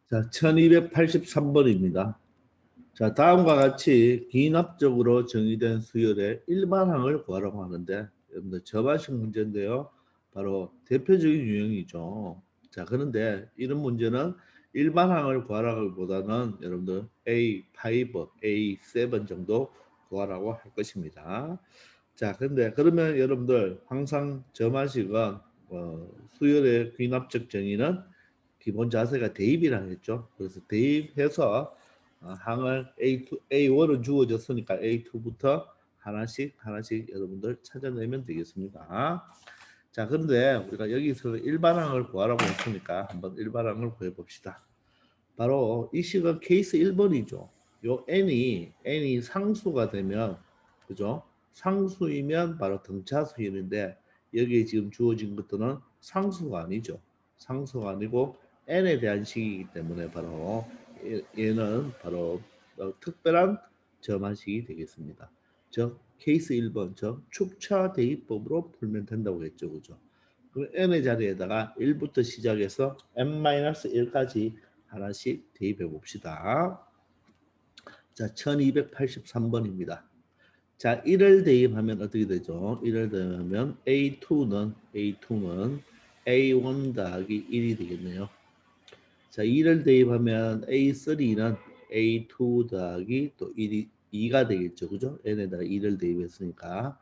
자, 1283번입니다. 자, 다음과 같이 기납적으로 정의된 수열의 일반항을 구하라고 하는데, 여러분들 저반식 문제인데요. 바로 대표적인 유형이죠. 자, 그런데 이런 문제는 일반항을 구하라기보다는 여러분들 A5, A7 정도 구하라고 할 것입니다. 자, 근데 그러면 여러분들 항상 저반식은 수열의 귀납적 정의는 기본 자세가 대입이라 했죠. 그래서 대입해서 항을 A1은 주어졌으니까 A2부터 하나씩 여러분들 찾아내면 되겠습니다. 자, 그런데 우리가 여기서 일반항을 구하라고 했으니까 한번 일반항을 구해 봅시다. 바로 이 식은 케이스 1번이죠. 요 n이 상수가 되면, 그죠? 상수이면 바로 등차수열인데 여기에 지금 주어진 것들은 상수가 아니죠. 상수가 아니고 n에 대한 식이기 때문에 바로 얘는 바로 특별한 점화식이 되겠습니다. 즉 케이스 1번 즉 축차 대입법으로 풀면 된다고 했죠. 그죠? 그럼 n의 자리에다가 1부터 시작해서 n-1까지 하나씩 대입해 봅시다. 자, 1283번입니다. 자, 1을 대입하면 어떻게 되죠? 1을 대입하면 A2는 A1 더하기 1이 되겠네요. 자, 2를 대입하면 A3는 A2 더하기 또 2가 되겠죠. 그죠? n에다가 2를 대입했으니까.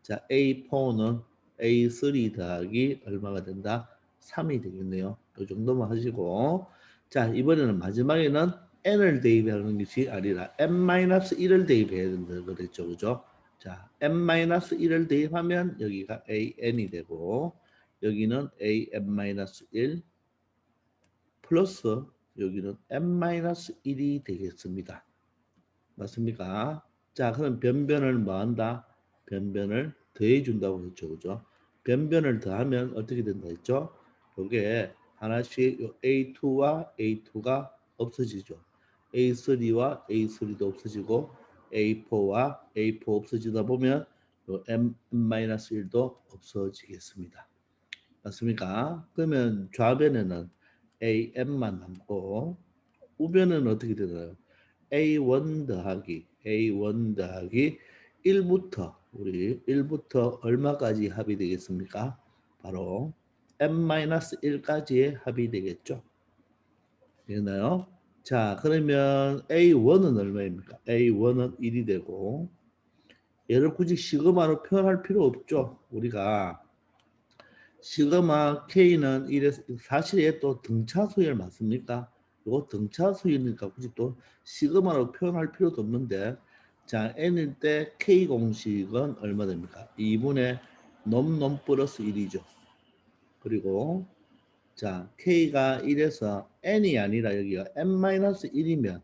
자, A4는 A3 더하기 얼마가 된다? 3이 되겠네요. 이 정도만 하시고. 자, 이번에는 마지막에는 n을 대입하는 것이 아니라 n-1을 대입해야 된다 그랬죠. 그죠? 자, n-1을 대입하면 여기가 an이 되고 여기는 an-1 플러스 여기는 n-1이 되겠습니다. 맞습니까? 자, 그럼 변변을 뭐 한다? 변변을 더해 준다고 했죠. 그죠? 변변을 더하면 어떻게 된다 했죠? 요게 하나씩 A2와 A2가 없어지죠. A3와 A3도 없어지고 A4와 A4 없어지다 보면 요 M-1도 없어지겠습니다. 맞습니까? 그러면 좌변에는 AM만 남고 우변은 어떻게 되나요? A1 더하기 1부터 우리 1부터 얼마까지 합이 되겠습니까? 바로 n-1까지의 합이 되겠죠. 되나요? 자, 그러면 A1은 얼마입니까? A1은 1이 되고 얘를 굳이 시그마로 표현할 필요 없죠. 우리가 시그마 K는 이래 사실 얘 또 등차수열 맞습니까? 이거 등차수열이니까 굳이 또 시그마로 표현할 필요도 없는데 자 n일 때 K 공식은 얼마 됩니까? 2분의 넘 플러스 1이죠. 그리고 자 K가 1에서 n이 아니라 여기가 n-1이면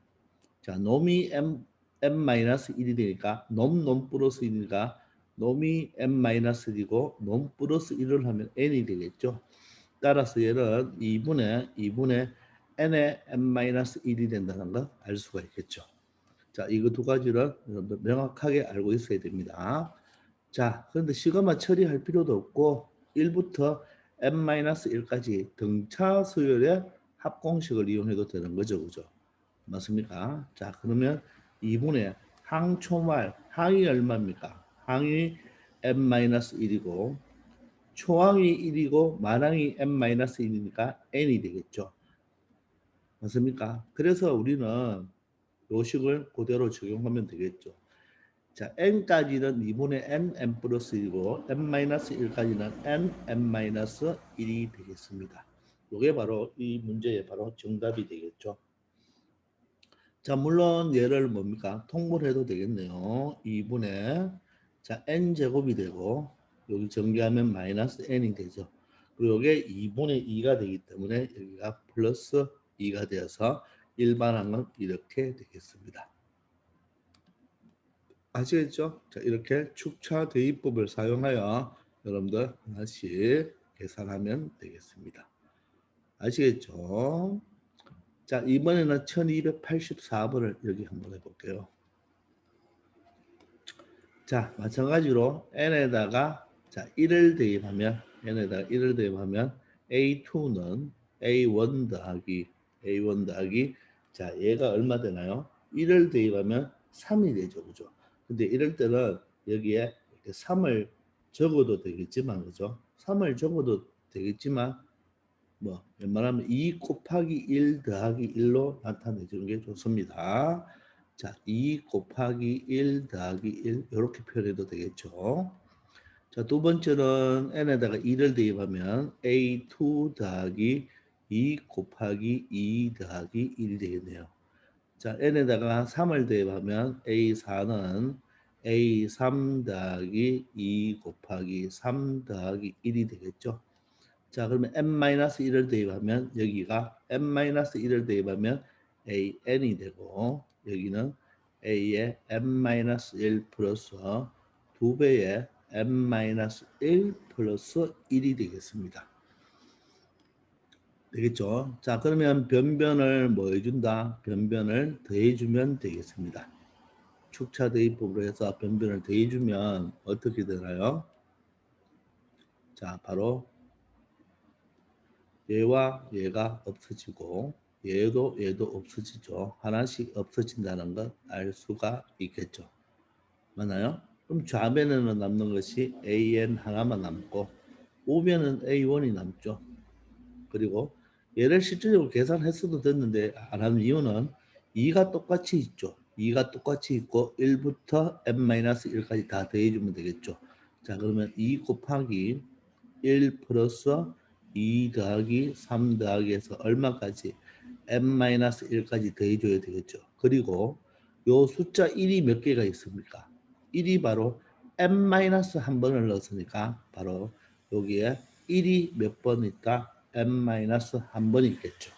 자 놈이 n-1이 되니까 넘 플러스 1이니까 놈이 n-1이고 넘 플러스 1을 하면 n이 되겠죠. 따라서 얘는 2분의 n의 n-1이 된다는 걸 알 수가 있겠죠. 자, 이거 두 가지를 여러분들 명확하게 알고 있어야 됩니다. 자, 그런데 시그마 처리할 필요도 없고 1부터 n-1까지 등차 수열의 합공식을 이용해도 되는 거죠. 그죠? 맞습니까? 자, 그러면 2분의 항초말, 항이 얼마입니까? 항이 n-1이고 초항이 1이고 만항이 n-1이니까 n이 되겠죠. 맞습니까? 그래서 우리는 요식을 그대로 적용하면 되겠죠. 자, n까지는 2분의 n 플러스 1이고 n-1까지는 n-1이 되겠습니다. 이게 바로 이 문제의 바로 정답이 되겠죠. 자, 물론 얘를 뭡니까? 통분해도 되겠네요. 2분의 자, n제곱이 되고 여기 전개하면 마이너스 n이 되죠. 그리고 이게 2분의 2가 되기 때문에 여기가 플러스 2가 되어서 일반항은 이렇게 되겠습니다. 아시겠죠? 자, 이렇게 축차 대입법을 사용하여 여러분들 하나씩 계산하면 되겠습니다. 아시겠죠? 자, 이번에는 1284번을 여기 한번 해볼게요. 자, 마찬가지로 n에다가 자, 1을 대입하면 n에다가 1을 대입하면 A2는 A1 더하기 A1 더하기 자 얘가 얼마 되나요? 1을 대입하면 3이 되죠. 그죠? 근데 이럴 때는 여기에 3을 적어도 되겠지만 그죠? 3을 적어도 되겠지만 뭐 웬만하면 2 곱하기 1 더하기 1로 나타내주는 게 좋습니다. 자, 2 곱하기 1 더하기 1 이렇게 표현해도 되겠죠. 자, 두 번째는 n에다가 2를 대입하면 a2 더하기 2 곱하기 2 더하기 1이 되겠네요. 자, n에다가 3을 대입하면 a4는 a3 더하기 2 곱하기 3 더하기 1이 되겠죠. 자, 그러면 n-1을 대입하면 여기가 n-1을 대입하면 an이 되고 여기는 a의 n-1 플러스 2배의 n-1 플러스 1이 되겠습니다. 되겠죠? 자, 그러면 변변을 뭐 해준다? 변변을 더해주면 되겠습니다. 축차 대입법으로 해서 변변을 더해주면 어떻게 되나요? 자, 바로 얘와 얘가 없어지고 얘도 없어지죠. 하나씩 없어진다는 걸 알 수가 있겠죠. 맞나요? 그럼 좌변에는 남는 것이 AN 하나만 남고 우변은 A1이 남죠. 그리고 얘를 실질적으로 계산했어도 됐는데 안 하는 이유는 2가 똑같이 있죠. 2가 똑같이 있고 1부터 n-1까지 다 더해주면 되겠죠. 자, 그러면 2 곱하기 1 플러스 2 더하기 3 더하기 해서 얼마까지? n-1까지 더해줘야 되겠죠. 그리고 요 숫자 1이 몇 개가 있습니까? 1이 바로 n-한 번을 넣었으니까 바로 여기에 1이 몇 번 있다? n-한 번 있겠죠.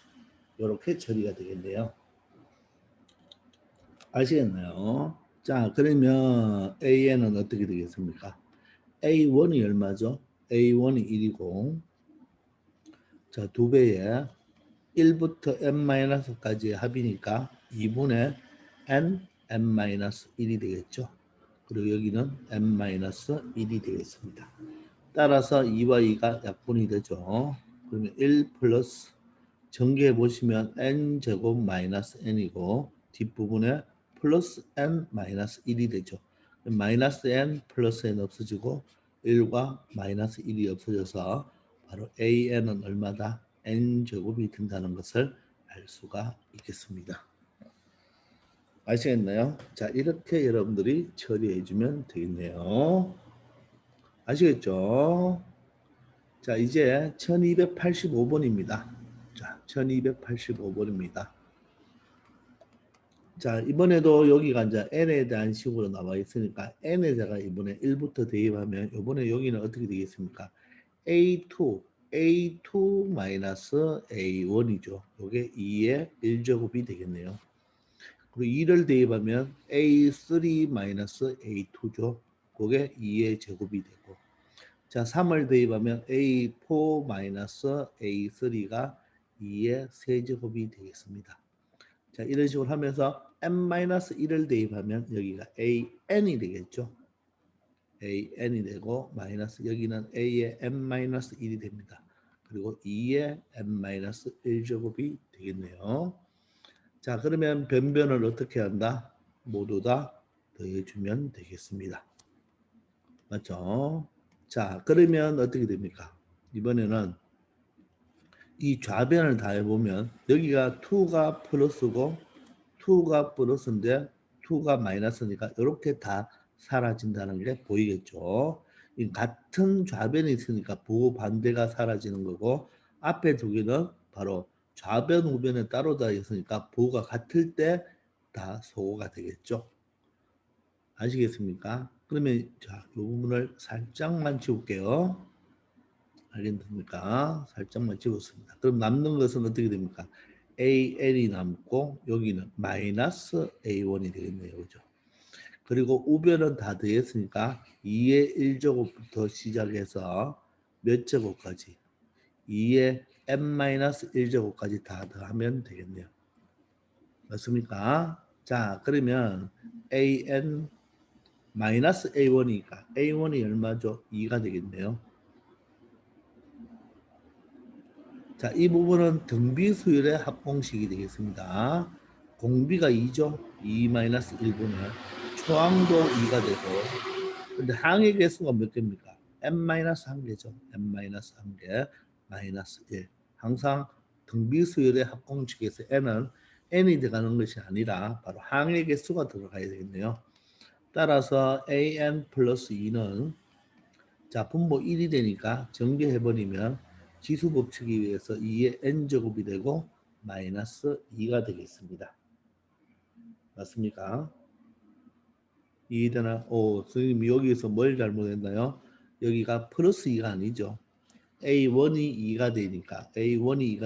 이렇게 처리가 되겠네요. 아시겠나요? 자, 그러면 AN은 어떻게 되겠습니까? A1이 얼마죠? A1이 1이고 자, 2배에 1부터 n-까지의 합이니까 2분의 n-1이 되겠죠. 그리고 여기는 n-1이 되겠습니다. 따라서 2와 2가 약분이 되죠. 그러면 1 플러스 전개해 보시면 n제곱 마이너스 n이고 뒷부분에 플러스 n 마이너스 1이 되죠. 마이너스 n 플러스 n 없어지고 1과 마이너스 1이 없어져서 바로 an은 얼마다? n제곱이 된다는 것을 알 수가 있겠습니다. 아시겠나요? 자, 이렇게 여러분들이 처리해 주면 되겠네요. 아시겠죠? 자, 이제 1285번입니다. 자, 1285번입니다. 자, 이번에도 여기가 이제 n에 대한 식으로 나와 있으니까 n에다가 이번에 1부터 대입하면 이번에 여기는 어떻게 되겠습니까? A2 마이너스 A1이죠. 이게 2의 1제곱이 되겠네요. 그리고 2를 대입하면 A3 마이너스 A2죠. 그게 2의 제곱이 되고 자, 3을 대입하면 A4 마이너스 A3가 2의 세제곱이 되겠습니다. 자, 이런 식으로 하면서 n-1을 대입하면 여기가 an이 되겠죠. an이 되고 마이너스 여기는 a의 n-1이 됩니다. 그리고 2의 n-1제곱이 되겠네요. 자, 그러면 변변을 어떻게 한다? 모두 다 더해주면 되겠습니다. 맞죠? 자, 그러면 어떻게 됩니까? 이번에는 이 좌변을 다 해보면 여기가 2가 플러스고 2가 플러스인데 2가 마이너스니까 이렇게 다 사라진다는 게 보이겠죠. 이 같은 좌변이 있으니까 부호 반대가 사라지는 거고 앞에 두 개는 바로 좌변 우변에 따로 다 있으니까 부호가 같을 때 다 소호가 되겠죠. 아시겠습니까? 그러면 자, 이 부분을 살짝만 지울게요. 알겠습니까? 살짝만 지웠습니다. 그럼 남는 것은 어떻게 됩니까? AL이 남고 여기는 마이너스 A1이 되겠네요. 그죠? 그리고 우변은 다 더했으니까 2의 1제곱부터 시작해서 몇 제곱까지? 2의 n-1제곱까지 다 더하면 되겠네요. 맞습니까? 자, 그러면 an 마이너스 A1이니까 A1이 얼마죠? 2가 되겠네요. 자, 이 부분은 등비수열의 합공식이 되겠습니다. 공비가 2죠. 2-1분의 초항도 2가 되고, 근데 항의 개수가 몇 개입니까? n-1개죠. n-1개 마이너스 1. 항상 등비수열의 합공식에서 n은 n이 들어가는 것이 아니라 바로 항의 개수가 들어가야 되겠네요. 따라서 an 플러스 2는 자, 분모 1이 되니까 전개해버리면 지수 법칙에 의해서 2의 n제곱이 되고 마이너스 2가 되겠습니다. 맞습니까? 이해되나? 선생님 여기서 뭘 잘못했나요? 여기가 플러스 2가 아니죠. A1이 2가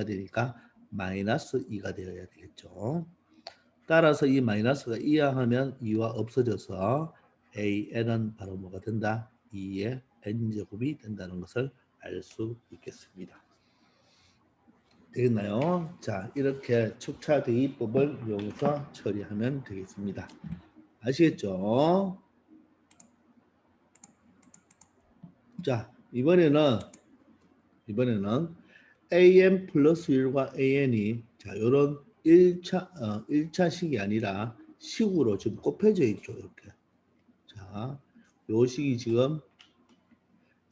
되니까 마이너스 2가 되어야 되겠죠. 따라서 이 마이너스가 이항하면 2와 없어져서 AN은 바로 뭐가 된다? 2의 n제곱이 된다는 것을 알 수 있겠습니다. 되겠나요? 자, 이렇게 촉차 대입법을 이용해서 처리하면 되겠습니다. 아시겠죠? 자, 이번에는 an 플러스 1과 an이 자, 요런 1차식이 아니라 식으로 지금 곱해져 있죠. 이렇게. 자, 요 식이 지금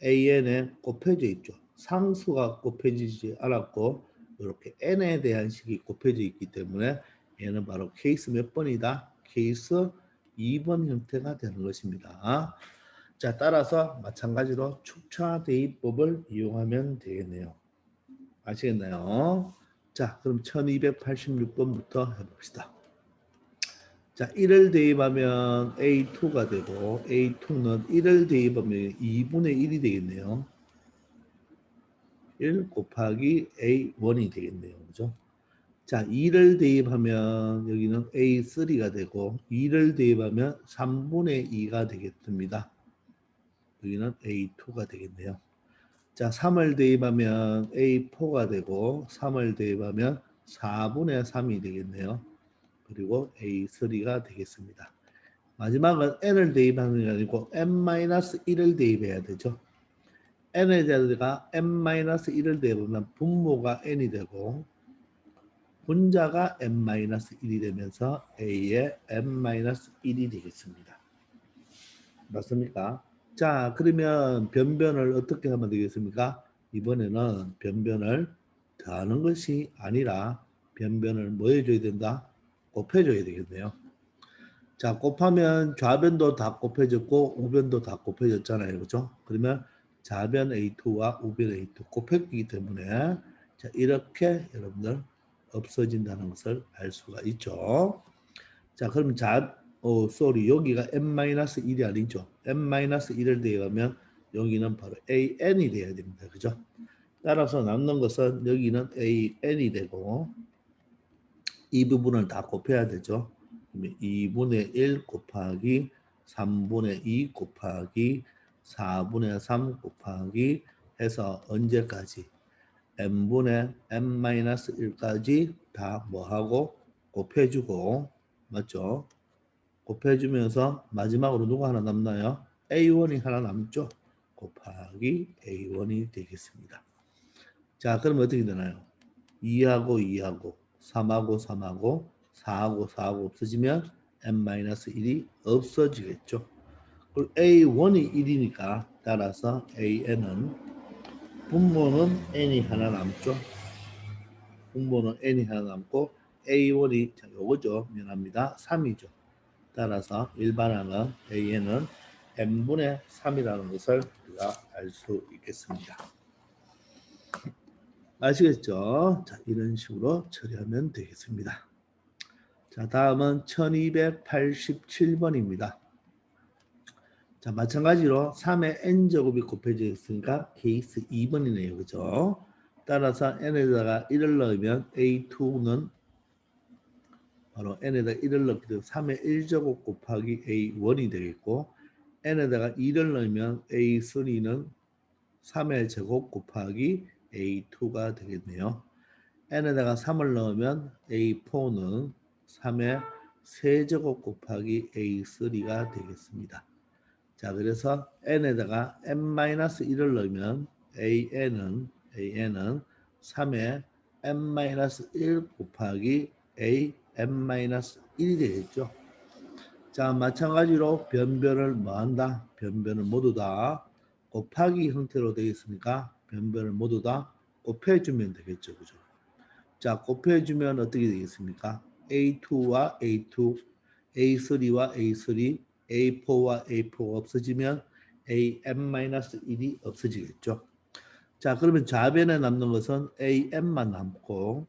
an에 곱해져 있죠. 상수가 곱해지지 않았고 이렇게 n에 대한 식이 곱해져 있기 때문에 얘는 바로 케이스 몇 번이다? 케이스 2번 형태가 되는 것입니다. 자, 따라서 마찬가지로 축차 대입법을 이용하면 되겠네요. 아시겠나요? 자, 그럼 1286번부터 해봅시다. 자, 1을 대입하면 A2가 되고 A2는 1을 대입하면 2분의 1이 되겠네요. 1 곱하기 A1이 되겠네요. 그죠? 자, 2를 대입하면 여기는 A3가 되고 2를 대입하면 3분의 2가 되겠습니다. 여기는 A2가 되겠네요. 자, 3을 대입하면 A4가 되고 3을 대입하면 4분의 3이 되겠네요. 그리고 A3가 되겠습니다. 마지막은 n을 대입하는 게 아니고 n-1을 대입해야 되죠. n에 대해가 n-1을 대입하면 분모가 n이 되고 분자가 n-1이 되면서 a의 n-1이 되겠습니다. 맞습니까? 자, 그러면 변변을 어떻게 하면 되겠습니까? 이번에는 변변을 더하는 것이 아니라 변변을 뭐 해줘야 된다? 곱해줘야 되겠네요. 자, 곱하면 좌변도 다 곱해졌고 우변도 다 곱해졌잖아요. 그죠? 그러면 좌변 A2와 우변 A2 곱했기 때문에 자, 이렇게 여러분들 없어진다는 것을 알 수가 있죠. 자, 그럼 여기가 n-1이 아니죠. n-1을 대입하면 여기는 바로 an이 돼야 됩니다. 그죠? 따라서 남는 것은 여기는 an이 되고 이 부분을 다 곱해야 되죠. 2분의 1 곱하기 3분의 2 곱하기 4분의 3 곱하기 해서 언제까지 n분의 n-1까지 다 뭐하고 곱해주고 맞죠? 곱해주면서 마지막으로 누가 하나 남나요? A1이 하나 남죠? 곱하기 A1이 되겠습니다. 자, 그럼 어떻게 되나요? 2하고 2하고 3하고 3하고 4하고 4하고 없어지면 n-1이 없어지겠죠. 그리고 A1이 1이니까 따라서 AN은 분모는 n이 하나 남죠. 분모는 n이 하나 남고 A1이 자, 요거죠. 미안합니다. 3이죠. 따라서 일반항은 AN은 n분의 3이라는 것을 우리가 알 수 있겠습니다. 아시겠죠? 자, 이런 식으로 처리하면 되겠습니다. 자, 다음은 1287번입니다. 자, 마찬가지로 3의 n제곱이 곱해져 있으니까 케이스 2번이네요. 그죠? 따라서 n에다가 1을 넣으면 A2는 바로 n에다가 1을 넣게 되면 3의 1제곱 곱하기 A1이 되겠고 n에다가 2를 넣으면 A3는 3의 제곱 곱하기 A2가 되겠네요. n에다가 3을 넣으면 A4는 3의 세제곱 곱하기 A3가 되겠습니다. 자, 그래서 n에다가 n-1을 넣으면 an은 3의 n-1 곱하기 a n-1이 되겠죠. 자, 마찬가지로 변별을 뭐한다? 변별을 모두 다 곱하기 형태로 되겠으니까 변별을 모두 다 곱해주면 되겠죠. 그죠? 자, 곱해주면 어떻게 되겠습니까? A2와 A2, A3와 A3, A4와 A4가 없어지면 AN-1이 없어지겠죠. 자, 그러면 좌변에 남는 것은 AN만 남고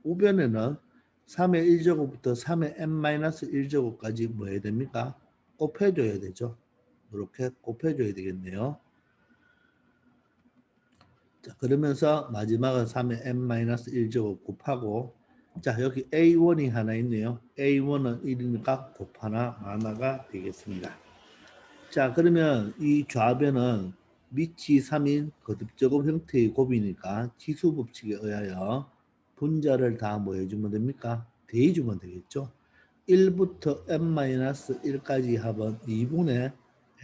우변에는 3의 1제곱부터 3의 n-1제곱까지 뭐 해야 됩니까? 곱해줘야 되죠. 이렇게 곱해줘야 되겠네요. 자, 그러면서 마지막은 3의 n-1제곱 곱하고 자, 여기 A1이 하나 있네요. A1은 1이니까 곱 하나가 되겠습니다. 자, 그러면 이 좌변은 밑이 3인 거듭제곱 형태의 곱이니까 지수 법칙에 의하여 분자를 다 뭐 해주면 됩니까? 대해주면 되겠죠. 1부터 n-1까지 합은 2분의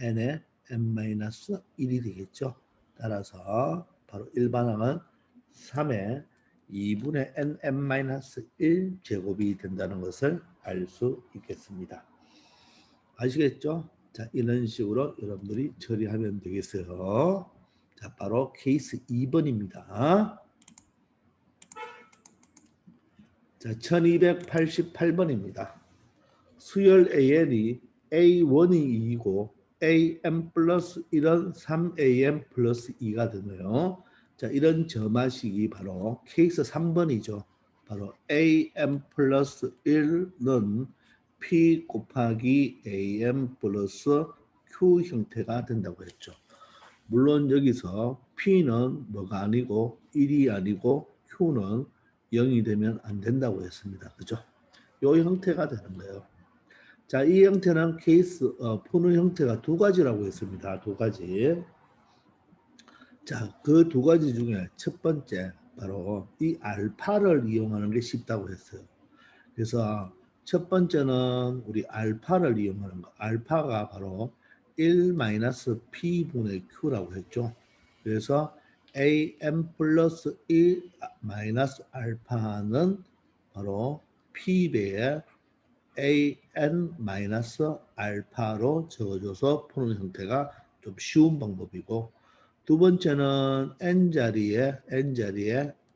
n의 n-1이 되겠죠. 따라서 바로 일반항은 3의 2분의 n-1 제곱이 된다는 것을 알 수 있겠습니다. 아시겠죠? 자, 이런 식으로 여러분들이 처리하면 되겠어요. 자, 바로 케이스 2번입니다. 자, 1288번입니다. 수열 AN이 A1이 2이고 AM 플러스 1은 3AM 플러스 2가 되네요. 자, 이런 점화식이 바로 케이스 3번이죠. 바로 AM 플러스 1은 P 곱하기 AM 플러스 Q 형태가 된다고 했죠. 물론 여기서 P는 뭐가 아니고 1이 아니고 Q는 0이 되면 안 된다고 했습니다. 그죠? 이 형태가 되는 거예요. 자, 이 형태는 케이스 푸는 형태가 두 가지라고 했습니다. 두 가지. 자, 그 두 가지 중에 첫 번째 바로 이 알파를 이용하는 게 쉽다고 했어요. 그래서 첫 번째는 우리 알파를 이용하는 거. 알파가 바로 1-P분의 Q라고 했죠. 그래서 AM 플러스 1 마이너스 알파는 바로 P배의 an-알파로 적어줘서 푸는 형태가 좀 쉬운 방법이고 두 번째는 n자리에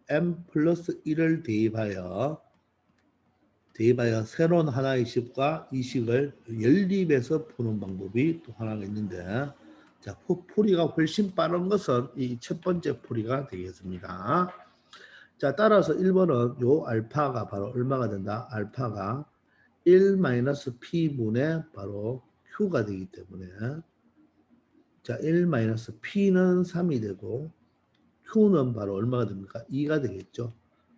n 플러스 1을 대입하여 새로운 하나의 식과 이 식을 연립해서 푸는 방법이 또 하나가 있는데 자, 풀이가 훨씬 빠른 것은 이 첫 번째 풀이가 되겠습니다. 자, 따라서 1번은 요 알파가 바로 얼마가 된다? 알파가 1-P분의 바로 Q가 되기 때문에 자, 1-P는 3이 되고 Q는 바로 얼마가 됩니까? 2가 되겠죠.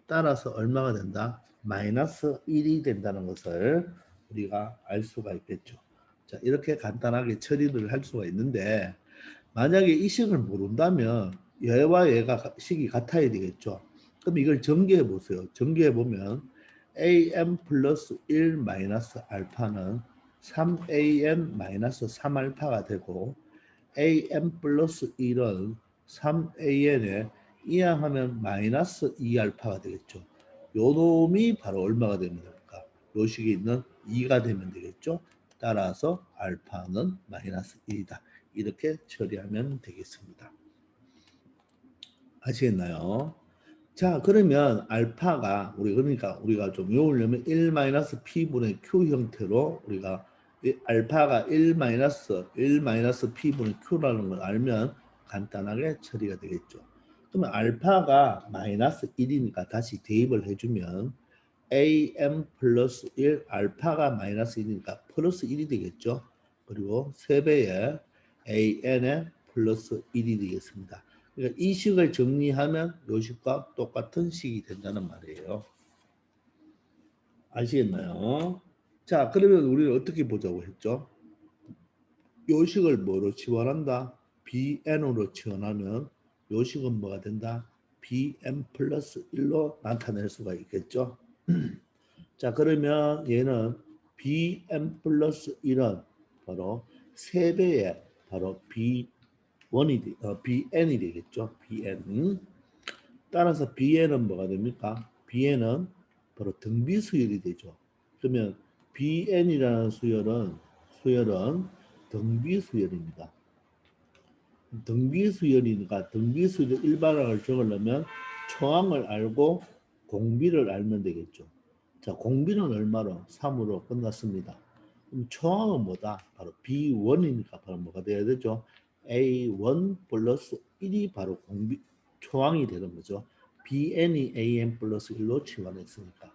따라서 얼마가 된다? 마이너스 1이 된다는 것을 우리가 알 수가 있겠죠. 자, 이렇게 간단하게 처리를 할 수가 있는데 만약에 이 식을 모른다면 얘와 얘가 식이 같아야 되겠죠. 그럼 이걸 전개해 보세요. 전개해 보면 am 플러스 1 마이너스 알파는 3am 마이너스 3알파가 되고 am 플러스 1은 3an에 이항하면 마이너스 2알파가 되겠죠. 요 놈이 바로 얼마가 되면 됩니까? 요 식에 있는 2가 되면 되겠죠. 따라서 알파는 마이너스 1이다. 이렇게 처리하면 되겠습니다. 아시겠나요? 자, 그러면 알파가 우리가 좀 외우려면 1-P분의 Q 형태로 우리가 알파가 1-P분의 Q라는 걸 알면 간단하게 처리가 되겠죠. 그러면 알파가 마이너스 1이니까 다시 대입을 해주면 AM 플러스 1 알파가 마이너스 1이니까 플러스 1이 되겠죠. 그리고 3배의 AN의 플러스 1이 되겠습니다. 그러니까 이 식을 정리하면 이 식과 똑같은 식이 된다는 말이에요. 아시겠나요? 자, 그러면 우리는 어떻게 보자고 했죠? 이 식을 뭐로 치환한다? BN으로 치환하면 이 식은 뭐가 된다? BN 플러스 1로 나타낼 수가 있겠죠? 자, 그러면 얘는 BN 플러스 1은 바로 3배의 바로 BN이 되겠죠? BN. 따라서 Bn은 뭐가 됩니까? Bn은 바로 등비 수열이 되죠. 그러면 Bn이라는 수열은 등비 수열입니다. 등비 수열이니까 등비 수열 일반항을 적으려면 초항을 알고 공비를 알면 되겠죠. 자, 공비는 얼마로? 3으로 끝났습니다. 그럼 초항은 뭐다? 바로 B1이니까 바로 뭐가 돼야 되죠? A1 플러스 1이 바로 공비 초항이 되는 거죠. BN이 AN 플러스 1로 치환했으니까.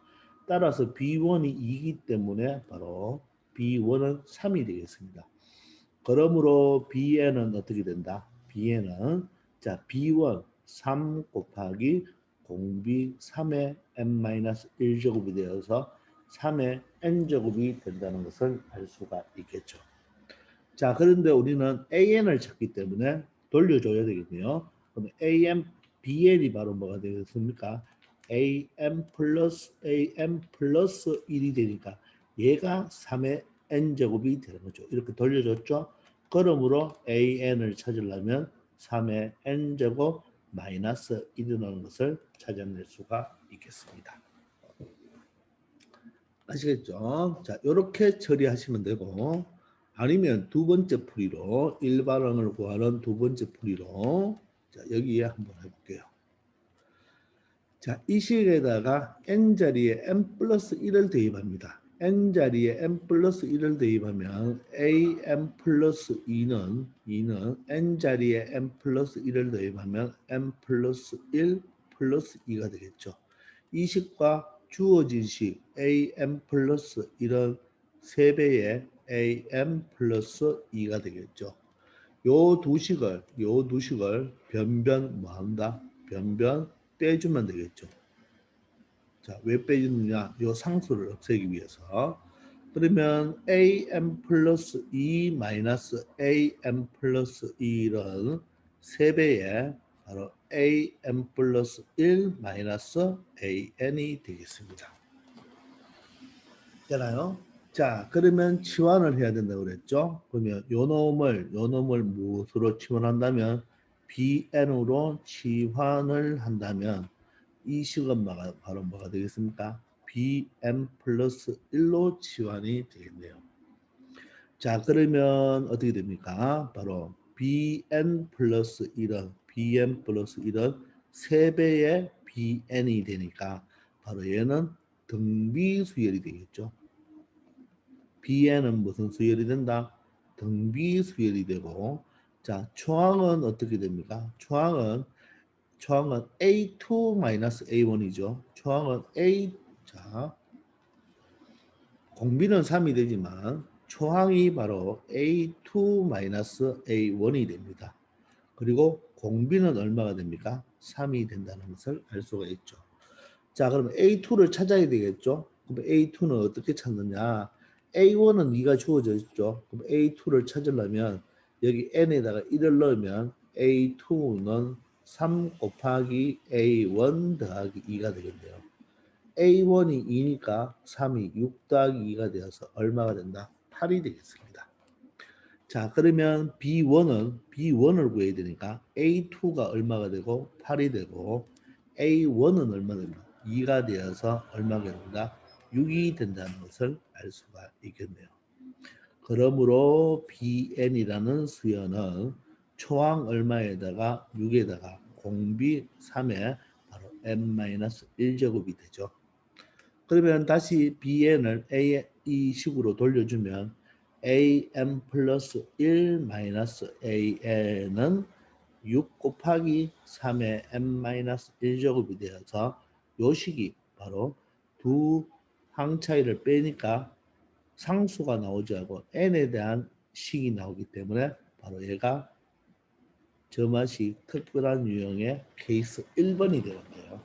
따라서 B1이 2이기 때문에 바로 B1은 3이 되겠습니다. 그러므로 Bn은 어떻게 된다? Bn은 자 B1 3 곱하기 공비 3의 n-1제곱이 되어서 3의 n제곱이 된다는 것을 알 수가 있겠죠. 자, 그런데 우리는 an을 찾기 때문에 돌려줘야 되겠네요. 그럼 an, bn이 바로 뭐가 되겠습니까? an 플러스 1이 되니까 얘가 3의 n제곱이 되는 거죠. 이렇게 돌려줬죠. 그러므로 an을 찾으려면 3의 n제곱 마이너스 1이라는 것을 찾아낼 수가 있겠습니다. 아시겠죠? 자, 이렇게 처리하시면 되고, 아니면 두 번째 풀이로 일반항을 구하는 두 번째 풀이로 자, 여기에 한번 해볼게요. 자, 이 식에다가 n자리에 n 플러스 1을 대입합니다. n자리에 n 플러스 1을 대입하면 an 플러스 2는 n자리에 n 플러스 1을 대입하면 n 플러스 1 플러스 2가 되겠죠. 이 식과 주어진 식 an 플러스 1은 3배의 an 플러스 2가 되겠죠. 요 두 식을 변변 뭐 한다? 변변 빼주면 되겠죠. 자, 왜 빼주느냐? 요 상수를 없애기 위해서. 그러면 am 플러스 2 마이너스 am 플러스 1은 3배의 바로 am 플러스 1 마이너스 an이 되겠습니다. 되나요? 자, 그러면 치환을 해야 된다고 그랬죠? 그러면 요 놈을 무엇으로 치환한다면 bn으로 치환을 한다면 이 식은 바로 뭐가 되겠습니까? bn 플러스 1로 치환이 되겠네요. 자, 그러면 어떻게 됩니까? 바로 bn 플러스 1은 3배의 bn이 되니까 바로 얘는 등비 수열이 되겠죠. B에는 무슨 수열이 된다? 등비 수열이 되고, 자, 초항은 어떻게 됩니까? 초항은 A2-A1이죠. 초항은 자, 공비는 3이 되지만 초항이 바로 A2-A1이 됩니다. 그리고 공비는 얼마가 됩니까? 3이 된다는 것을 알 수가 있죠. 자, 그럼 A2를 찾아야 되겠죠? 그럼 A2는 어떻게 찾느냐? A1은 2가 주어져 있죠. 그럼 A2를 찾으려면 여기 n에다가 1을 넣으면 A2는 3 곱하기 A1 더하기 2가 되겠네요. A1이 2니까 3이 6 더하기 2가 되어서 얼마가 된다? 8이 되겠습니다. 자, 그러면 B1을 구해야 되니까 A2가 얼마가 되고 8이 되고 A1은 얼마 됩니까? 2가 되어서 얼마가 된다? 6이 된다는 것을 알 수가 있겠네요. 그러므로 BN이라는 수열은 초항 얼마에다가 6에다가 공비 3에 바로 n-1제곱이 되죠. 그러면 다시 BN을 이 식으로 돌려주면 an 플러스 1 마이너스 an은 6 곱하기 3의 n-1제곱이 되어서 요 식이 바로 두 항 차이를 빼니까 상수가 나오지 않고 n에 대한 식이 나오기 때문에 바로 얘가 저마식 특별한 유형의 케이스 1번이 되는데요.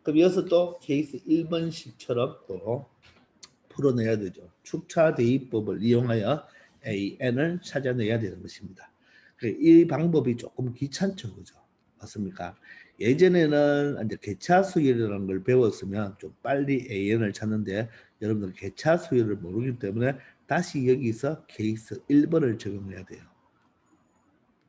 그럼 여기서 또 케이스 1번식처럼 또 풀어내야 되죠. 축차 대입법을 이용하여 AN을 찾아내야 되는 것입니다. 이 방법이 조금 귀찮죠, 그죠? 맞습니까? 예전에는 이제 개차 수열이라는 걸 배웠으면 좀 빨리 AN을 찾는데 여러분들 개차 수열을 모르기 때문에 다시 여기서 케이스 1번을 적용해야 돼요.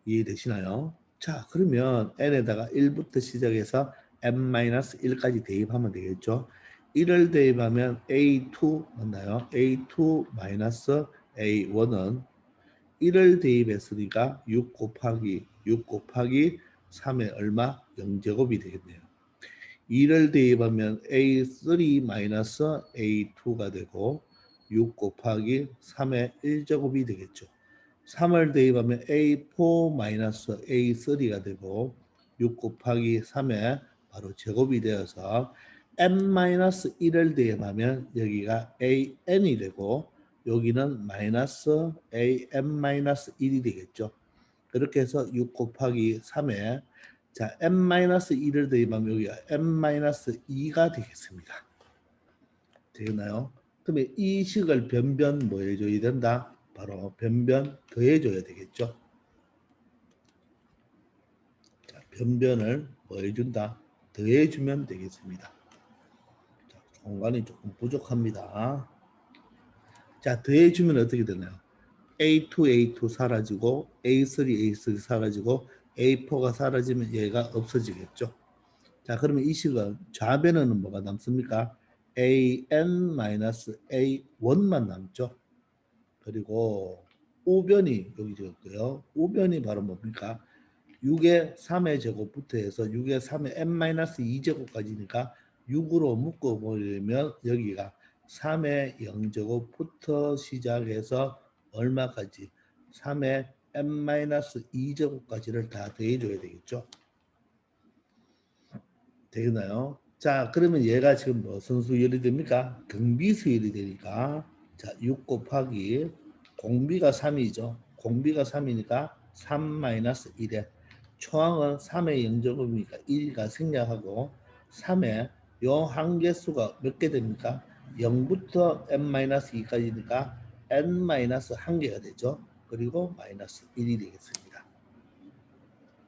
이해되시나요? 자, 그러면 n에다가 1부터 시작해서 n-1까지 대입하면 되겠죠. 1을 대입하면 a2 맞나요? a2 마이너스 a1은 1을 대입했으니까 6 곱하기 3의 얼마? 0제곱이 되겠네요. 2를 대입하면 a3 마이너스 a2가 되고 6 곱하기 3의 1제곱이 되겠죠. 3을 대입하면 a4 마이너스 a3가 되고 6 곱하기 3의 바로 제곱이 되어서 n-1을 대입하면 여기가 an이 되고 여기는 마이너스 an-1이 되겠죠. 그렇게 해서 6 곱하기 3에 자 n-1을 대입하면 여기가 n-2가 되겠습니다. 되겠나요? 그러면 이 식을 변변 뭐 해줘야 된다? 바로 변변 더해줘야 되겠죠. 자, 변변을 뭐 해준다? 더해주면 되겠습니다. 자, 공간이 조금 부족합니다. 자, 더해주면 어떻게 되나요? A2 사라지고 A3 사라지고 A4가 사라지면 얘가 없어지겠죠. 자, 그러면 이 식은 좌변에는 뭐가 남습니까? AN-A1만 남죠. 그리고 우변이 여기 적었고요. 우변이 바로 뭡니까? 6의 3의 제곱부터 해서 6의 3의 n-2제곱까지니까 6으로 묶어버리면 여기가 3의 0제곱부터 시작해서 얼마까지? 3의 n-2제곱까지를 다 더해줘야 되겠죠. 되겠나요? 자, 그러면 얘가 지금 무슨 수열이 됩니까? 등비수열이 되니까 자, 6 곱하기 공비가 3이죠. 공비가 3이니까 3-1에 초항은 3의 0제곱이니까 1가 생략하고 3의 요 한개수가 몇 개 됩니까? 0부터 n-2까지니까 n-1개가 되죠. 그리고 마이너스 1이 되겠습니다.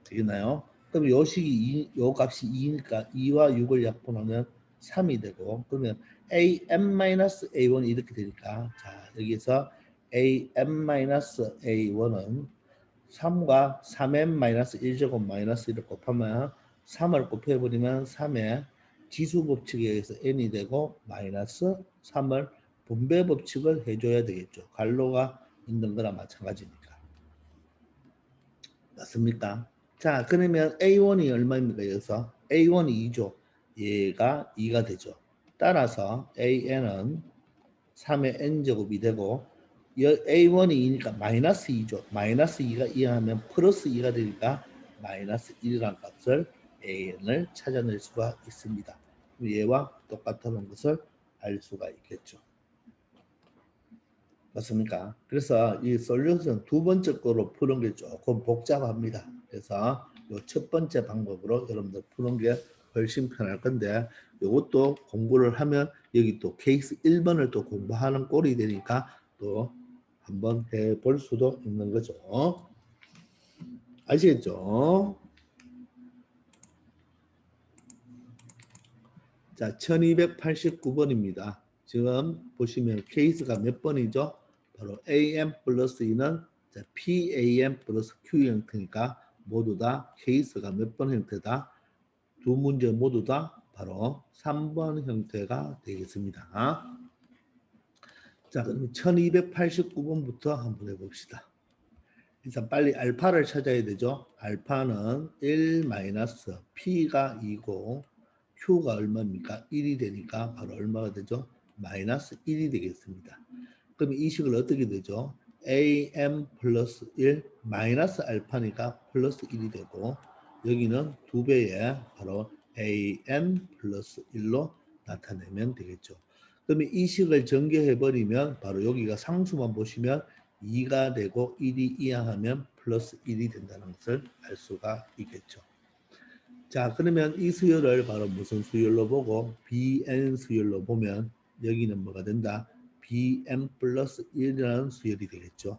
되겠나요? 그럼 요 식이 요 값이 2니까 2와 6을 약분하면 3이 되고 그러면 an-a1이 이렇게 되니까 자 여기서 an-a1은 3과 3n-1제곱 마이너스 1을 곱하면 3을 곱해버리면 3의 지수 법칙에 의해서 n이 되고 마이너스 3을 분배 법칙을 해줘야 되겠죠. 갈로가 있는 거나 마찬가지니까. 맞습니까? 자, 그러면 A1이 얼마입니까? 여기서 A1이 2죠. 얘가 2가 되죠. 따라서 AN은 3의 n제곱이 되고 A1이 2니까 마이너스 2죠. 마이너스 2가 이하면 플러스 2가 되니까 마이너스 1이라는 값을 AN을 찾아낼 수가 있습니다. 얘와 똑같다는 것을 알 수가 있겠죠. 맞습니까? 그래서 이 솔루션 두 번째 거로 푸는 게 조금 복잡합니다. 그래서 이 첫 번째 방법으로 여러분들 푸는 게 훨씬 편할 건데 이것도 공부를 하면 여기 또 케이스 1번을 또 공부하는 꼴이 되니까 또 한번 해볼 수도 있는 거죠. 아시겠죠? 자, 1289번입니다. 지금 보시면 케이스가 몇 번이죠? 바로 AM 플러스 2는 PAM 플러스 Q 형태니까 모두 다 케이스가 몇 번 형태다? 두 문제 모두 다 바로 3번 형태가 되겠습니다. 자, 그럼 1289번부터 한번 해봅시다. 일단 빨리 알파를 찾아야 되죠. 알파는 1 마이너스 P가 2고 Q가 얼마입니까? 1이 되니까 바로 얼마가 되죠? 마이너스 1이 되겠습니다. 그럼 이 식을 어떻게 되죠? AM 플러스 1 마이너스 알파니까 플러스 1이 되고 여기는 2배의 바로 AN 플러스 1로 나타내면 되겠죠. 그러면 이 식을 전개해버리면 바로 여기가 상수만 보시면 2가 되고 1이 이하하면 플러스 1이 된다는 것을 알 수가 있겠죠. 자, 그러면 이 수열을 바로 무슨 수열로 보고 BN 수열로 보면 여기는 뭐가 된다? BN 플러스 1이라는 수열이 되겠죠.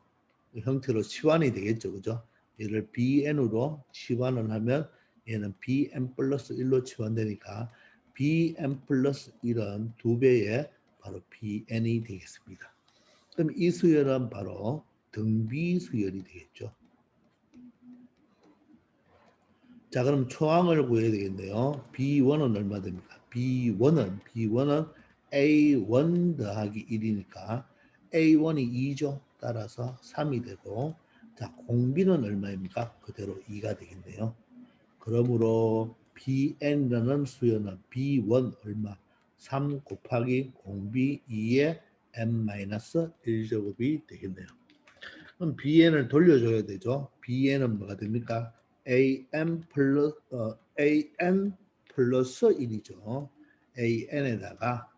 형태로 치환이 되겠죠. 그죠? 얘를 BN으로 치환을 하면 얘는 BN 플러스 1로 치환되니까 BN 플러스 1은 2배의 바로 BN이 되겠습니다. 그럼 이 수열은 바로 등비 수열이 되겠죠. 자, 그럼 초항을 구해야 되겠네요. B1은 얼마 됩니까? B1은 A1 더하기 1이니까 A1이 2죠. 따라서 3이 되고, 자, 공비는 얼마입니까? 그대로 2가 되겠네요. 그러므로 BN이라는 수요는 B1 얼마? 3 곱하기 공비 2의 n-1제곱이 되겠네요. 그럼 BN을 돌려줘야 되죠. BN은 뭐가 됩니까? AN 플러스 1이죠. AN에다가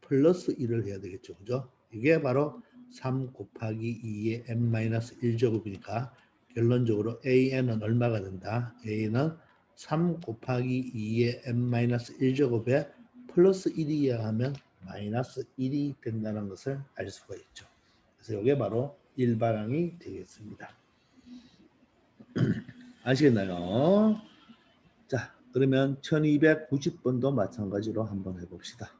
플러스 1을 해야 되겠죠. 그죠? 이게 바로 3 곱하기 2의 n-1제곱이니까 결론적으로 AN은 얼마가 된다? AN은 3 곱하기 2의 n-1제곱에 플러스 1이어야 하면 마이너스 1이 된다는 것을 알 수가 있죠. 그래서 이게 바로 일반항이 되겠습니다. 아시겠나요? 자, 그러면 1290번도 마찬가지로 한번 해봅시다.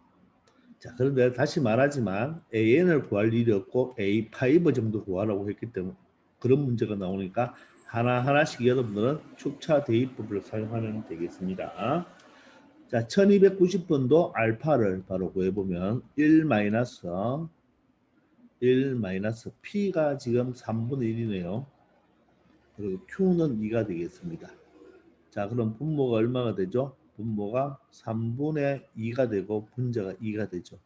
자, 그런데 다시 말하지만 AN을 구할 일이 없고 A5 정도 구하라고 했기 때문에 그런 문제가 나오니까 하나하나씩 여러분들은 축차 대입법을 사용하면 되겠습니다. 자, 1290번도 알파를 바로 구해보면 1 마이너스 P가 지금 3분의 1이네요. 그리고 Q는 2가 되겠습니다. 자, 그럼 분모가 얼마가 되죠? 분모가 3분의 2가 되고 분자가 2가 되죠.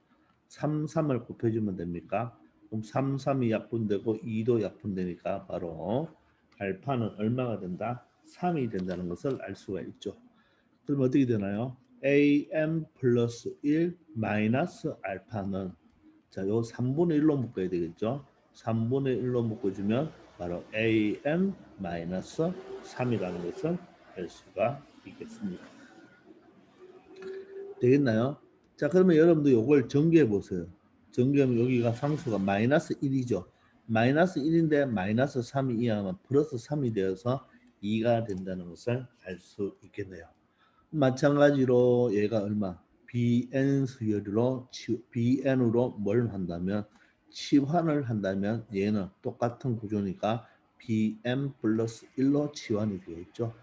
3, 3을 곱해주면 됩니까? 그럼 3, 3이 약분되고 2도 약분되니까 바로 알파는 얼마가 된다? 3이 된다는 것을 알 수가 있죠. 그럼 어떻게 되나요? AM 플러스 1 마이너스 알파는 자, 요 3분의 1로 묶어야 되겠죠? 3분의 1로 묶어주면 바로 AM 마이너스 3이라는 것을 알 수가 있겠습니다. 되겠나요? 자, 그러면 여러분도 이걸 전개해 보세요. 전개하면 여기가 상수가 마이너스 1이죠. 마이너스 1인데 마이너스 3이 이하면 플러스 3이 되어서 2가 된다는 것을 알 수 있겠네요. 마찬가지로 얘가 얼마? BN 수열로 BN으로 뭘 한다면 치환을 한다면 얘는 똑같은 구조니까 BN 플러스 1로 치환이 되겠죠.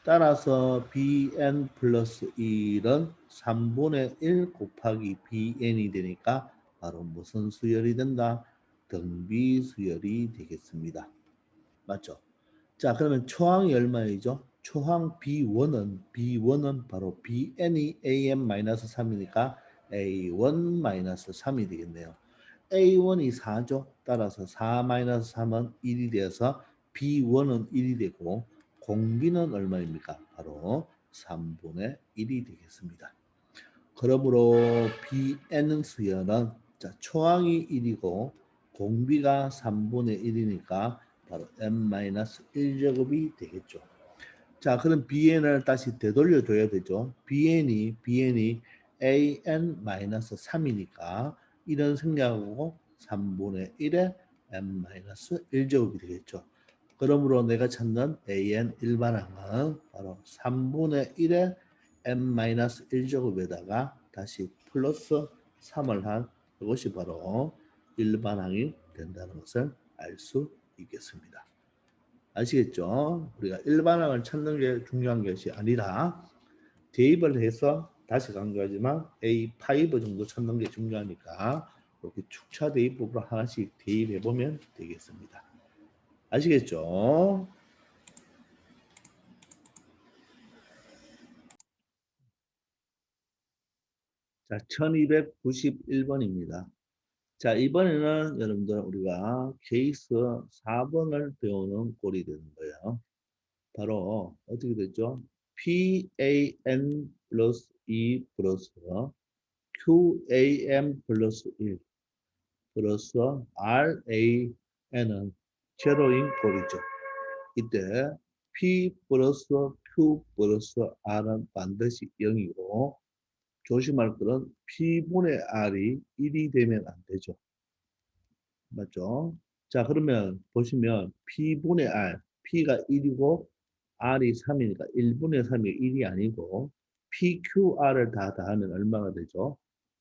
따라서 BN 플러스 1은 3분의 1 곱하기 BN이 되니까 바로 무슨 수열이 된다? 등비 수열이 되겠습니다. 맞죠? 자, 그러면 초항이 얼마이죠? 초항 B1은 바로 BN이 AM-3이니까 A1-3이 되겠네요. A1이 4죠. 따라서 4-3은 1이 되어서 B1은 1이 되고 공비는 얼마입니까? 바로 3분의 1이 되겠습니다. 그러므로 BN 수열은 자, 초항이 1이고 공비가 3분의 1이니까 바로 n-1제곱이 되겠죠. 자, 그럼 BN을 다시 되돌려 줘야 되죠. BN이 AN-3이니까 이런 생략하고 3분의 1에 n-1제곱이 되겠죠. 그러므로 내가 찾는 AN 일반항은 바로 3분의 1에 n-1제곱에다가 다시 플러스 3을 한 그것이 바로 일반항이 된다는 것을 알 수 있겠습니다. 아시겠죠? 우리가 일반항을 찾는 게 중요한 것이 아니라 대입을 해서 다시 강조하지만 A5 정도 찾는 게 중요하니까 이렇게 축차 대입법으로 하나씩 대입해 보면 되겠습니다. 아시겠죠? 자, 1291번입니다. 자, 이번에는 여러분들 우리가 케이스 4번을 배우는 꼴이 되는 거예요. 바로 어떻게 됐죠? PAN 플러스 2 플러스 QAM 플러스 1 플러스 RAN은 제로인 꼴이죠. 이때 P 플러스 Q 플러스 R은 반드시 0이고 조심할 것은 P분의 R이 1이 되면 안 되죠. 맞죠? 자, 그러면 보시면 P분의 R, P가 1이고 R이 3이니까 1분의 3이 1이 아니고 PQR을 다 더하면 얼마가 되죠?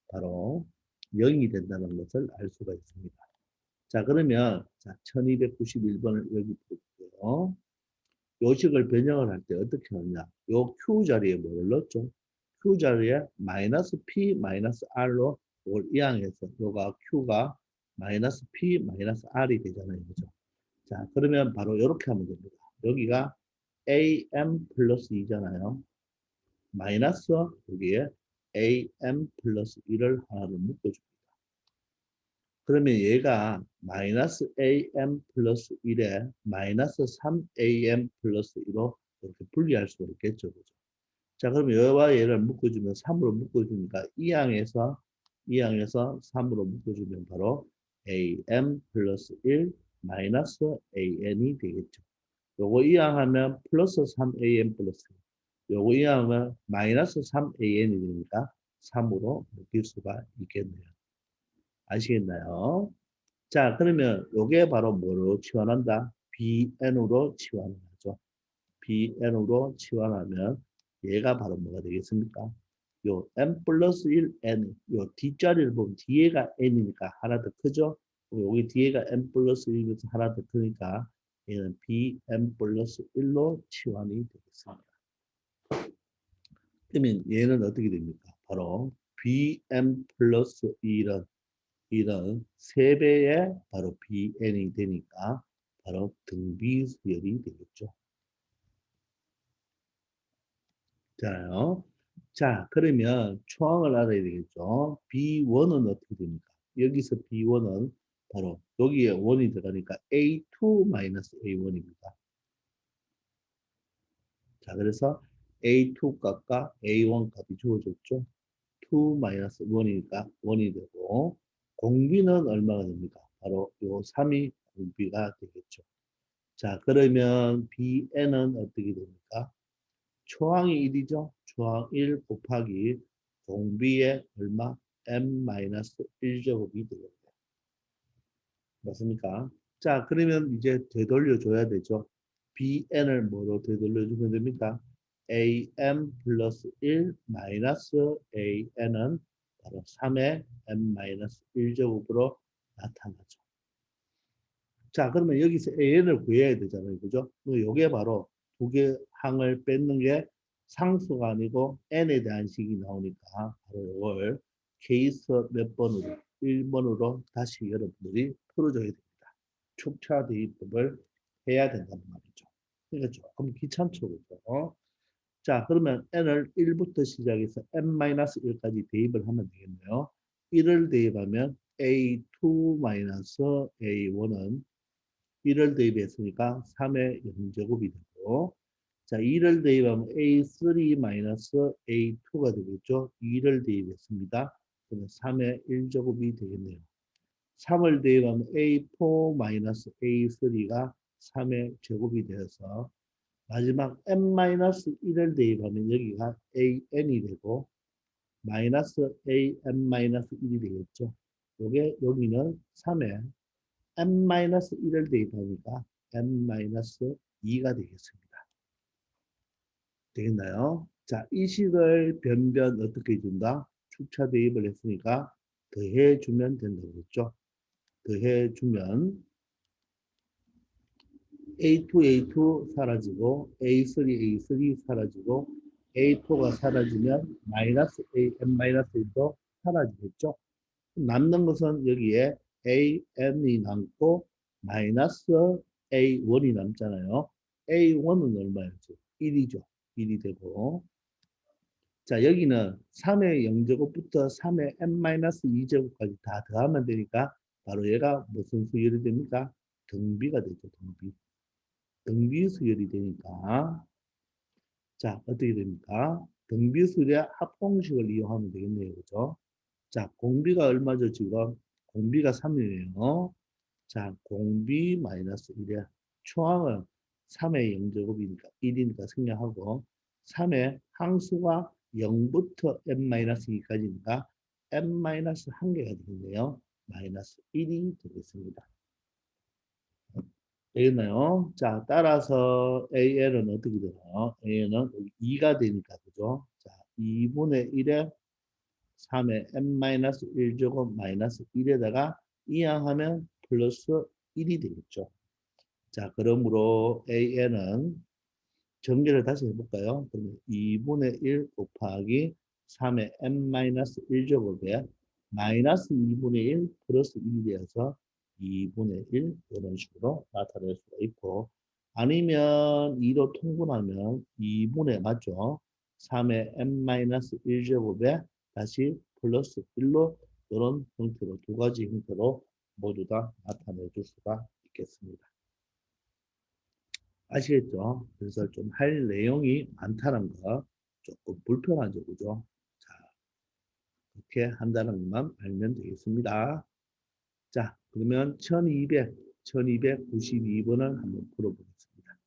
바로 0이 된다는 것을 알 수가 있습니다. 자, 그러면 자, 1291번을 여기 볼게요. 요식을 변형을 할 때 어떻게 하느냐. 요 Q 자리에 뭐를 넣었죠? Q 자리에 마이너스 P 마이너스 R로 이걸 이항해서 요가 Q가 마이너스 P 마이너스 R이 되잖아요. 그죠? 자, 그러면 바로 이렇게 하면 됩니다. 여기가 AM 플러스 2잖아요. 마이너스 여기에 AM 플러스 1을 하나를 묶어줍니다. 그러면 얘가 마이너스 AM 플러스 1에 마이너스 3AM 플러스 1로 이렇게 분리할 수가 있겠죠. 그죠? 자, 그러면 얘와 얘를 묶어주면 3으로 묶어주니까 이항에서 3으로 묶어주면 바로 AM 플러스 1 마이너스 AN이 되겠죠. 요거 이항하면 플러스 3AM 플러스 요거 이항하면 마이너스 3AN이 되니까 3으로 묶일 수가 있겠네요. 아시겠나요? 자, 그러면 요게 바로 뭐로 치환한다? BN으로 치환을 하죠. BN으로 치환하면 얘가 바로 뭐가 되겠습니까? 요 N 플러스 1 N, 요 뒷자리를 보면 뒤에가 N이니까 하나 더 크죠? 여기 뒤에가 N 플러스 1에서 하나 더 크니까 얘는 BN 플러스 1로 치환이 되겠습니다. 그러면 얘는 어떻게 됩니까? 바로 BN 플러스 1은 이런 3배의 바로 BN이 되니까 바로 등비수열이 되겠죠. 자요. 자, 그러면 초항을 알아야 되겠죠. B1은 어떻게 됩니까? 여기서 B1은 바로 여기에 1이 들어가니까 A2-A1입니다. 자, 그래서 A2 값과 A1 값이 주어졌죠. 2-1이니까 1이 되고 공비는 얼마가 됩니까? 바로 요 3이 공비가 되겠죠. 자, 그러면 BN은 어떻게 됩니까? 초항이 1이죠. 초항 1 곱하기 공비의 얼마? M-1제곱이 되겠네요. 맞습니까? 자, 그러면 이제 되돌려줘야 되죠. BN을 뭐로 되돌려주면 됩니까? AM 플러스 1 마이너스 AN은 바로 3의 M-1제곱으로 나타나죠. 자, 그러면 여기서 AN을 구해야 되잖아요. 그죠? 이게 바로 두 개 항을 뺏는 게 상수가 아니고 N에 대한 식이 나오니까 바로 이걸 케이스 몇 번으로? 1번으로 다시 여러분들이 풀어줘야 됩니다. 축차 대입법을 해야 된다는 말이죠. 그러니까 조금 귀찮죠. 그죠? 자, 그러면 n을 1부터 시작해서 n-1까지 대입을 하면 되겠네요. 1을 대입하면 a2-a1은 1을 대입했으니까 3의 0제곱이 되고, 자, 2를 대입하면 a3-a2가 되겠죠. 2를 대입했습니다. 그러면 3의 1제곱이 되겠네요. 3을 대입하면 a4-a3가 3의 제곱이 되어서 마지막 n-1을 대입하면 여기가 an이 되고 마이너스 an-1이 되겠죠. 요게 여기는 3에 n-1을 대입하니까 n-2가 되겠습니다. 되겠나요? 자, 이 식을 변변 어떻게 준다? 축차 대입을 했으니까 더해주면 된다고 그랬죠. 더해주면 A2 사라지고 A3 사라지고 A4가 사라지면 마이너스 n-1도 사라지겠죠. 남는 것은 여기에 AN이 남고 마이너스 A1이 남잖아요. A1은 얼마였죠? 1이죠. 1이 되고 자, 여기는 3의 0제곱부터 3의 n-2제곱까지 다 더하면 되니까 바로 얘가 무슨 수열이 됩니까? 등비가 되죠. 등비 수열이 되니까 자, 어떻게 됩니까? 등비 수열의 합공식을 이용하면 되겠네요. 그죠? 자, 공비가 얼마죠, 지금? 공비가 3이에요. 자, 공비 마이너스 1에 초항은 3의 0제곱이니까 1이니까 생략하고 3의 항수가 0부터 n-2까지니까 n-1개가 되겠네요. 마이너스 1이 되겠습니다. 되겠나요? 자, 따라서 AL은 어떻게 되나요? AL은 2가 되니까, 그죠? 자, 2분의 1에 3의 n-1제곱 마이너스 1에다가 이항하면 플러스 1이 되겠죠. 자, 그러므로 AN은 정리를 다시 해볼까요? 그러면 2분의 1 곱하기 3의 n-1제곱에 마이너스 2분의 1 플러스 1이 되어서 2분의 1 이런 식으로 나타낼 수가 있고 아니면 2로 통분하면 2분의 맞죠? 3의 n-1제곱에 다시 플러스 1로 이런 형태로 두 가지 형태로 모두 다 나타내 줄 수가 있겠습니다. 아시겠죠? 그래서 좀 할 내용이 많다는 거 조금 불편하죠, 그죠? 자, 이렇게 한다는 것만 알면 되겠습니다. 자, 그러면 1292번을 한번 풀어보겠습니다.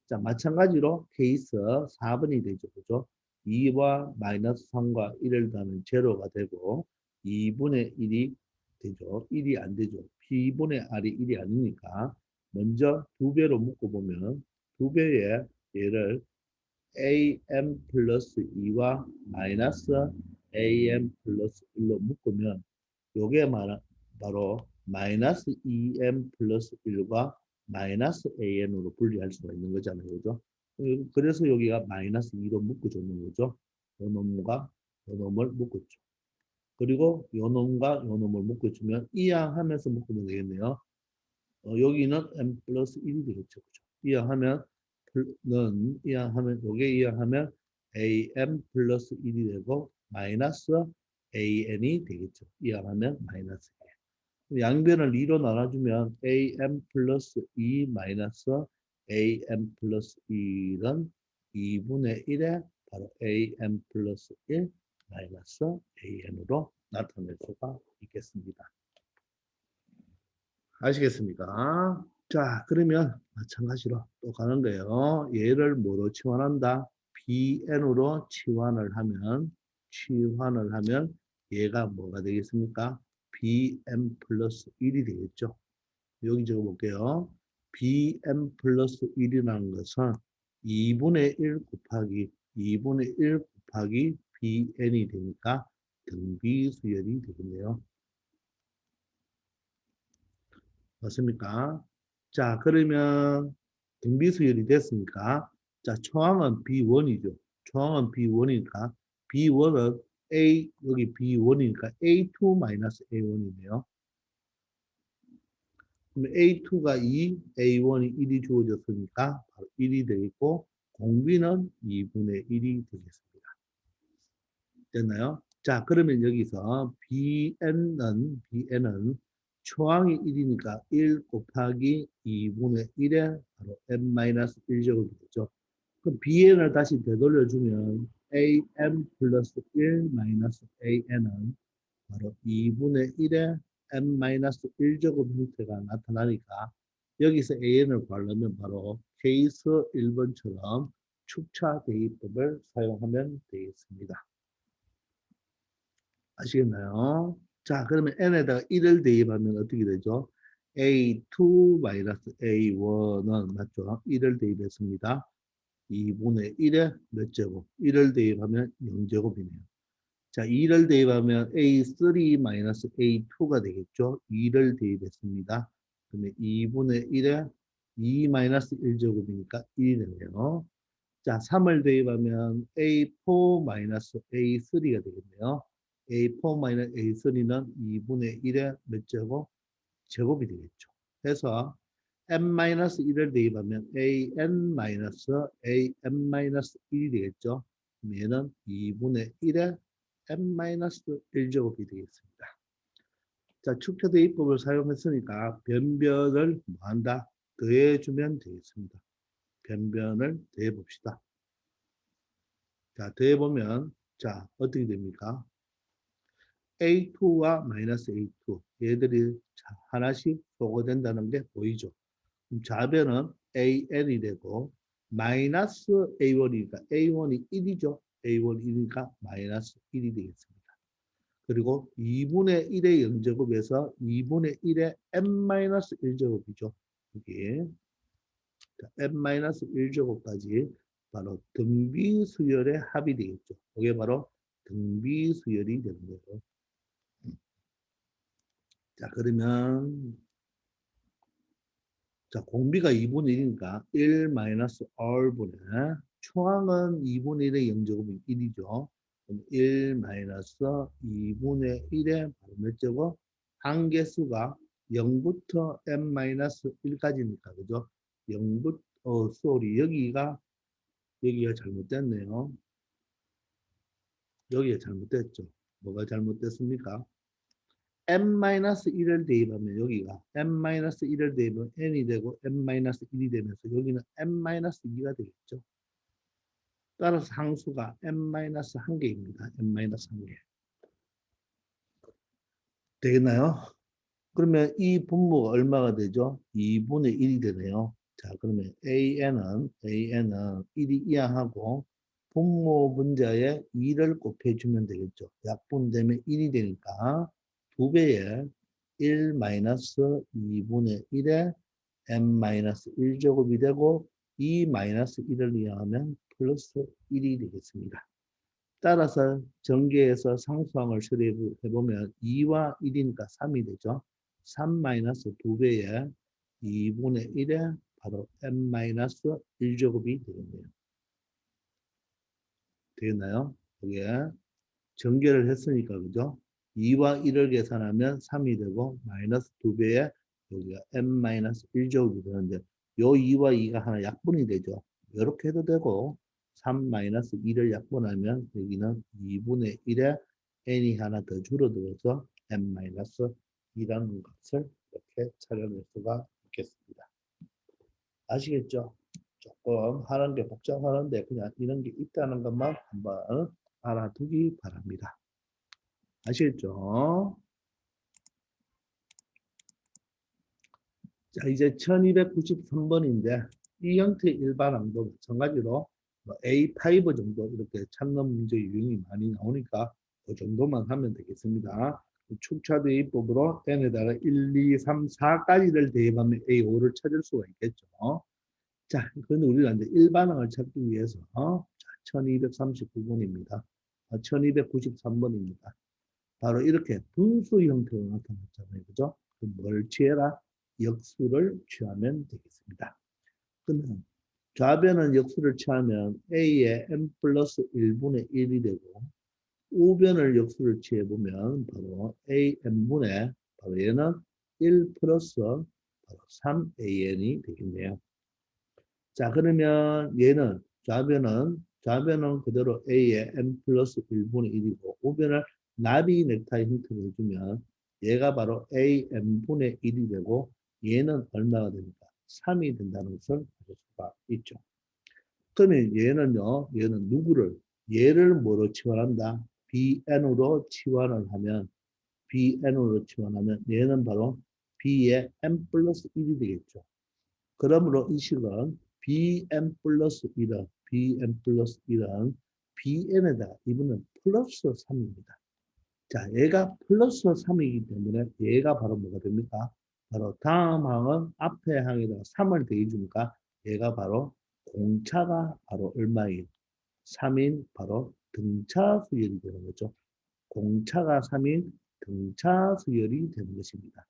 자, 마찬가지로 케이스 4번이 되죠, 그죠? 2와 마이너스 3과 1을 더하면 제로가 되고 2분의 1이 되죠. 1이 안 되죠. P분의 R이 1이 아니니까 먼저 두 배로 묶어보면 두 배의 얘를 am 플러스 2와 마이너스 am 플러스 1로 묶으면 요게 바로 마이너스 2m 플러스 1과 마이너스 an으로 분리할 수가 있는 거잖아요. 그죠? 그래서 여기가 마이너스 2로 묶어줬는 거죠. 요 놈과 요 놈을 묶었죠. 그리고 요 놈과 요 놈을 묶어주면 이항하면서 묶으면 되겠네요. 여기는 m 플러스 1이 되겠죠. 그죠? 이항하면 이항하면 요게 이항하면 am 플러스 1이 되고 마이너스 an이 되겠죠. 이항하면 마이너스 양변을 2로 나눠주면 am 플러스 2 마이너스 am 플러스 1은 2분의 1에 바로 am 플러스 1 마이너스 an으로 나타낼 수가 있겠습니다. 아시겠습니까? 자, 그러면 마찬가지로 또 가는 거예요. 얘를 뭐로 치환한다? bn으로 치환을 하면 얘가 뭐가 되겠습니까? bm 플러스 1이 되겠죠. 여기 적어볼게요. bm 플러스 1이라는 것은 2분의 1 곱하기 bn이 되니까 등비수열이 되겠네요. 맞습니까? 자, 그러면 등비수열이 됐으니까 자, 초항은 B1이죠. 초항은 B1이니까 B1은 여기 B1이니까 A2-A1이네요. 그럼 A2가 2, A1이 1이 주어졌으니까 바로 1이 되겠고 공비는 2분의 1이 되겠습니다. 됐나요? 자, 그러면 여기서 BN은 초항이 1이니까 1 곱하기 2분의 1에 바로 n-1제곱이 되죠. 그럼 BN을 다시 되돌려주면 AM 플러스 1 마이너스 AN은 바로 2분의 1에 n-1제곱 형태가 나타나니까 여기서 AN을 구하려면 바로 케이스 1번처럼 축차 대입법을 사용하면 되겠습니다. 아시겠나요? 자, 그러면 n에다가 1을 대입하면 어떻게 되죠? A2-A1은 맞죠? 1을 대입했습니다. 2분의 1에 몇 제곱? 1을 대입하면 0제곱이네요. 자, 2를 대입하면 A3-A2가 되겠죠? 2를 대입했습니다. 그러면 2분의 1에 2-1제곱이니까 1이 되네요. 자, 3을 대입하면 A4-A3가 되겠네요. A4-A3는 2분의 1에 몇 제곱? 제곱이 되겠죠. 해서 n-1을 대입하면 an-am-1이 되겠죠. 얘는 2분의 1에 n-1제곱이 되겠습니다. 자, 축차 대입법을 사용했으니까 변변을 뭐한다? 더해주면 되겠습니다. 변변을 더해봅시다. 자, 더해보면 자, 어떻게 됩니까? A2와 마이너스 A2 얘들이 하나씩 소거된다는 게 보이죠. 그럼 좌변은 AN이 되고 마이너스 A1이니까 A1이 1이죠. A1 1이니까 마이너스 1이 되겠습니다. 그리고 2분의 1의 0제곱에서 2분의 1의 n-1제곱이죠. 여기 n-1제곱까지 바로 등비수열의 합이 되겠죠. 이게 바로 등비수열이 되는 거예요. 자, 그러면 자, 공비가 2분의 1이니까 1 마이너스 R분의 초항은 2분의 1의 영제곱이 1이죠. 그럼 1 마이너스 2분의 1의 바로 몇 제곱? 한계수가 0부터 n 마이너스 1까지니까 그죠? 0부터 쏘리 여기가 잘못됐네요. 여기가 잘못됐죠. 뭐가 잘못됐습니까? n-1을 대입하면 여기가 n-1을 대입하면 n이 되고 n-1이 되면서 여기는 n-2가 되겠죠. 따라서 항수가 n-1개입니다. n-1개. 되겠나요? 그러면 이 분모가 얼마가 되죠? 2분의 1이 되네요. 자, 그러면 an은 1이 이항하고 분모 분자에 2를 곱해주면 되겠죠. 약분되면 1이 되니까 2배에 1 마이너스 2분의 1에 n-1제곱이 되고 2 마이너스 1을 이항하면 플러스 1이 되겠습니다. 따라서 전개에서 상수항을 처리해보면 2와 1이니까 3이 되죠. 3 마이너스 2배에 2분의 1에 바로 n-1제곱이 되겠네요. 되겠나요? 그게 전개를 했으니까 그죠? 2와 1을 계산하면 3이 되고 마이너스 2배에 여기가 n-1제곱이 되는데 요 2와 2가 하나 약분이 되죠. 이렇게 해도 되고 3-2를 약분하면 여기는 2분의 1에 n이 하나 더 줄어들어서 n-2라는 것을 이렇게 찾아낼 수가 있겠습니다. 아시겠죠? 조금 하는 게 복잡하는데 그냥 이런 게 있다는 것만 한번 알아두기 바랍니다. 아시겠죠? 자, 이제 1293번인데 이 형태의 일반항도 마찬가지로 A5 정도 이렇게 찾는 문제 유형이 많이 나오니까 그 정도만 하면 되겠습니다. 축차 대입법으로 n에다가 1, 2, 3, 4까지를 대입하면 A5를 찾을 수가 있겠죠. 자, 그건 우리가 이제 일반항을 찾기 위해서 1239번입니다. 1293번입니다. 바로 이렇게 분수 형태로 나타났잖아요. 그죠? 뭘 취해라? 역수를 취하면 되겠습니다. 그러면 좌변은 역수를 취하면 A의 n 플러스 1분의 1이 되고 우변을 역수를 취해보면 바로 AN분의 바로 얘는 1 플러스 바로 3AN이 되겠네요. 자, 그러면 얘는 좌변은 그대로 A의 n 플러스 1분의 1이고 우변을 나비 넥타이 형태로 해주면 얘가 바로 AN분의 1이 되고 얘는 얼마가 됩니까? 3이 된다는 것을 알 수가 있죠. 그러면 얘는 누구를 얘를 뭐로 치환한다? BN으로 치환을 하면 얘는 바로 B의 n 플러스 1이 되겠죠. 그러므로 이 식은 bn 플러스 1은 bn에다가 이분은 플러스 3입니다. 자, 얘가 플러스 3이기 때문에 얘가 바로 뭐가 됩니까? 바로 다음 항은 앞에 항에다가 3을 더해주니까 얘가 바로 공차가 바로 얼마인? 3인 바로 등차 수열이 되는 거죠. 공차가 3인 등차 수열이 되는 것입니다.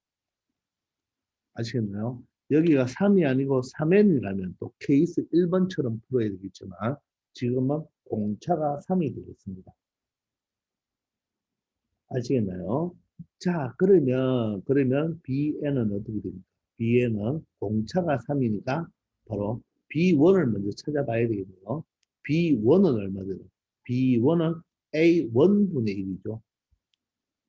아시겠나요? 여기가 3이 아니고 3n이라면 또 케이스 1번처럼 풀어야 되겠지만 지금은 공차가 3이 되겠습니다. 아시겠나요? 자, 그러면 BN은 어떻게 됩니까? BN은 공차가 3이니까 바로 B1을 먼저 찾아봐야 되겠네요. B1은 얼마 되나? B1은 A1분의 1이죠.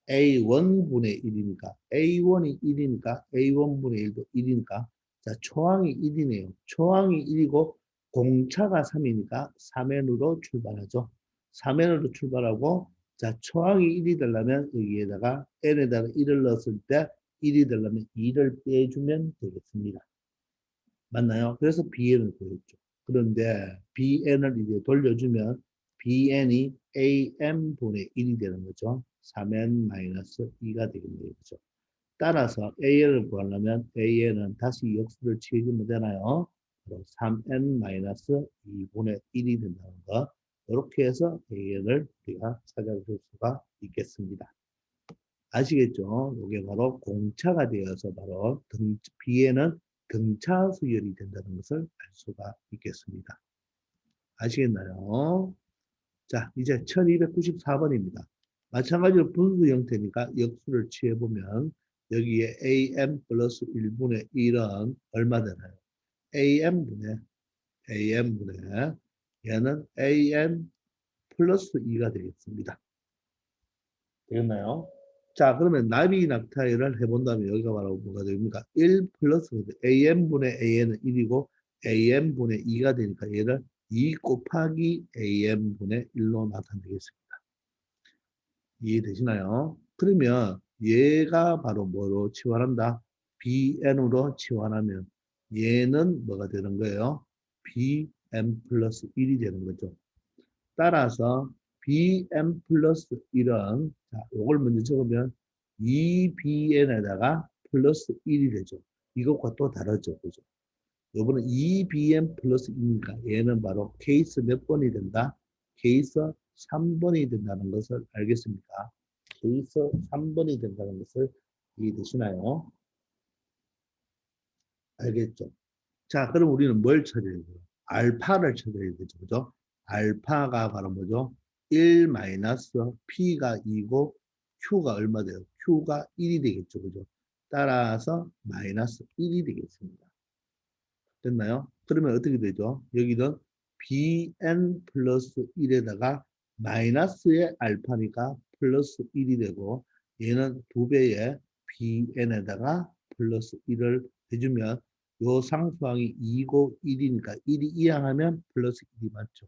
A1분의 1이니까 A1이 1이니까 A1분의 1도 1이니까 자, 초항이 1이네요. 초항이 1이고 공차가 3이니까 3n으로 출발하죠. 3n으로 출발하고 자, 초항이 1이 되려면 여기에다가 n에다가 1을 넣었을 때 1이 되려면 2를 빼주면 되겠습니다. 맞나요? 그래서 bn을 구했죠. 그런데 bn을 이제 돌려주면 bn이 am분의 1이 되는 거죠. 3n-2가 되겠네요. 그죠? 따라서 an을 구하려면 an은 다시 역수를 취해주면 되나요? 3n-2분의 1이 된다는 거. 이렇게 해서 an을 우리가 찾아볼 수가 있겠습니다. 아시겠죠? 이게 바로 공차가 되어서 바로 bn은 등차 수열이 된다는 것을 알 수가 있겠습니다. 아시겠나요? 자, 이제 1294번입니다. 마찬가지로 분수 형태니까 역수를 취해보면 여기에 am 플러스 1분의 1은 얼마 되나요? am분의 얘는 am 플러스 2가 되겠습니다. 되겠나요? 자, 그러면 나비 낙타를 해본다면 여기가 바로 뭐가 됩니까? 1 플러스 am분의 a는 1이고 am분의 2가 되니까 얘를 2 곱하기 am분의 1로 나타내겠습니다. 이해되시나요? 그러면 얘가 바로 뭐로 치환한다? bn으로 치환하면 얘는 뭐가 되는 거예요? bn 플러스 1이 되는 거죠. 따라서 bn 플러스 1은 자, 요걸 먼저 적으면 2bn에다가 플러스 1이 되죠. 이것과 또 다르죠. 그죠? 요번은 2bn 플러스 2니까 얘는 바로 케이스 몇 번이 된다? 케이스 3번이 된다는 것을 알겠습니까? 케이스 3번이 된다는 것을 이해되시나요? 알겠죠? 자, 그럼 우리는 뭘 찾아야 돼요? 알파를 찾아야 되죠. 그죠? 알파가 바로 뭐죠? 1 마이너스 P가 2고 Q가 얼마 돼요? Q가 1이 되겠죠. 그죠? 따라서 마이너스 1이 되겠습니다. 됐나요? 그러면 어떻게 되죠? 여기는 bn 플러스 1에다가 마이너스의 알파니까 플러스 1이 되고 얘는 2배의 bn에다가 플러스 1을 해주면 요 상수항이 2고 1이니까 1이 이항하면 플러스 1이 맞죠.